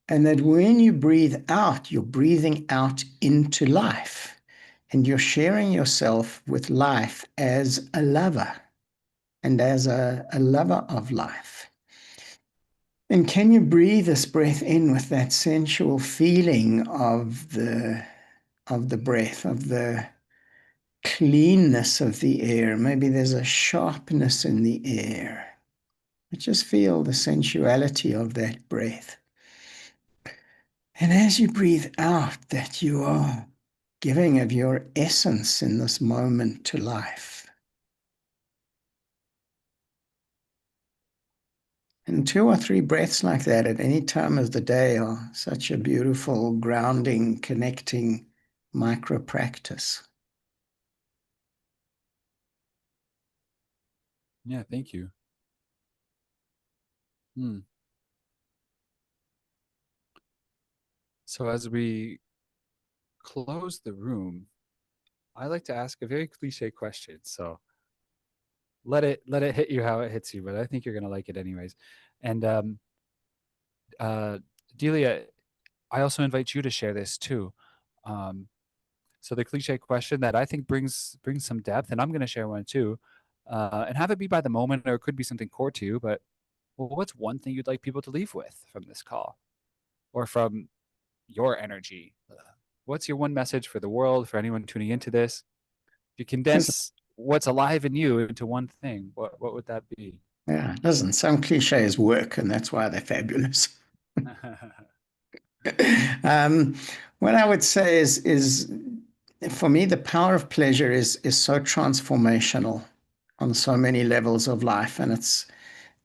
And that when you breathe out, you're breathing out into life. And you're sharing yourself with life as a lover and as a lover of life. And can you breathe this breath in with that sensual feeling of the breath, of the cleanness of the air? Maybe there's a sharpness in the air. But just feel the sensuality of that breath. And as you breathe out, that you are giving of your essence in this moment to life. And 2 or 3 breaths like that at any time of the day are such a beautiful, grounding, connecting micro practice. Yeah, thank you. So as we close the room, I like to ask a very cliche question. So let it hit you how it hits you, but I think you're gonna like it anyways. And uh, Delia, I also invite you to share this too. So the cliche question that I think brings some depth, and I'm going to share one too, and have it be by the moment, or it could be something core to you. But well, what's one thing you'd like people to leave with from this call, or from your energy? What's your one message for the world, for anyone tuning into this? If you condense what's alive in you into one thing, what would that be? Yeah, listen, some cliches work, and that's why they're fabulous. What I would say is for me, the power of pleasure is so transformational on so many levels of life, and it's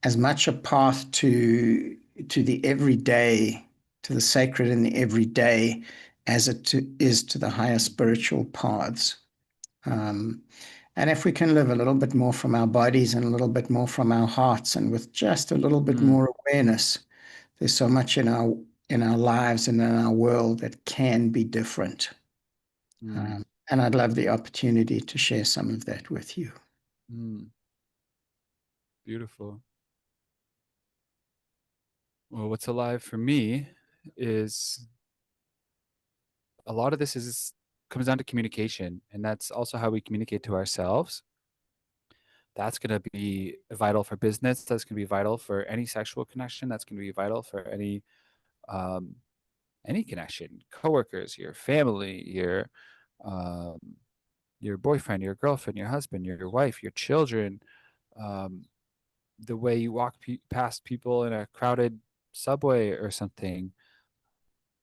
as much a path to the everyday, to the sacred in the everyday, as it is to the higher spiritual paths. And if we can live a little bit more from our bodies and a little bit more from our hearts, and with just a little bit more awareness, there's so much in our lives and in our world that can be different. And I'd love the opportunity to share some of that with you. Beautiful. Well, what's alive for me is a lot of this comes down to communication, and that's also how we communicate to ourselves. That's going to be vital for business. That's going to be vital for any sexual connection. That's going to be vital for any connection, coworkers, your family, your boyfriend, your girlfriend, your husband, your wife, your children, the way you walk past people in a crowded subway or something.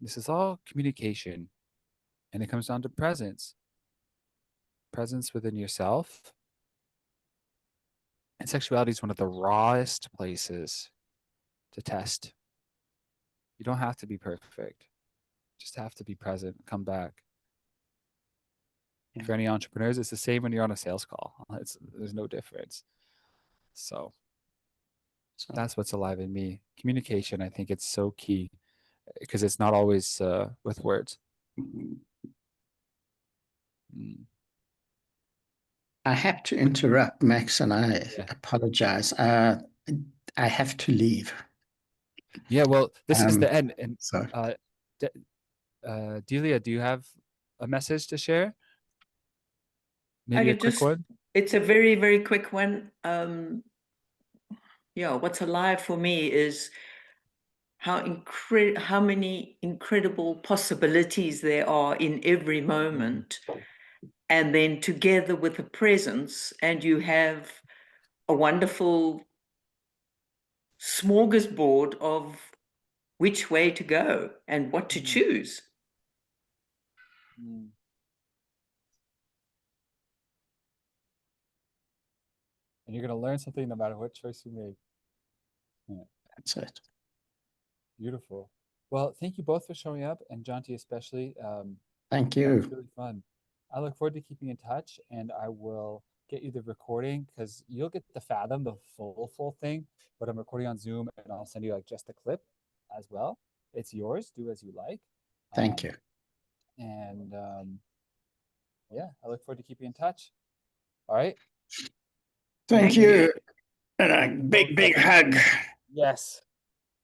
This is all communication, and it comes down to presence within yourself. And sexuality is one of the rawest places to test. You don't have to be perfect. Just have to be present, come back. For any entrepreneurs, it's the same when you're on a sales call. There's no difference. So that's what's alive in me. Communication, I think it's so key, because it's not always with words. I have to interrupt, Max, and I apologize. I have to leave. Yeah, well, this is the end. And so. Delia, do you have a message to share? Maybe a quick one? It's a very, very quick one. What's alive for me is how many incredible possibilities there are in every moment. And then together with the presence, and you have a wonderful smorgasbord of which way to go and what to choose. Mm. And you're going to learn something no matter what choice you make. Yeah. That's it. Beautiful. Well, thank you both for showing up, and Jonti especially. Thank That was you. really fun. I look forward to keeping in touch, and I will get you the recording because you'll get the Fathom, the full thing, but I'm recording on Zoom, and I'll send you like just a clip as well. It's yours. Do as you like. Thank you. And yeah, I look forward to keeping in touch. All right. Thank you. And a big hug. Yes.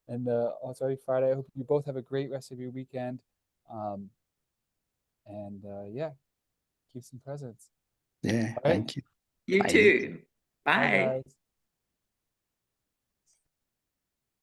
And oh, it's already Friday. I hope you both have a great rest of your weekend. And yeah, keep some presents. Yeah, All right. thank you. You Bye. too. Bye, Bye. guys.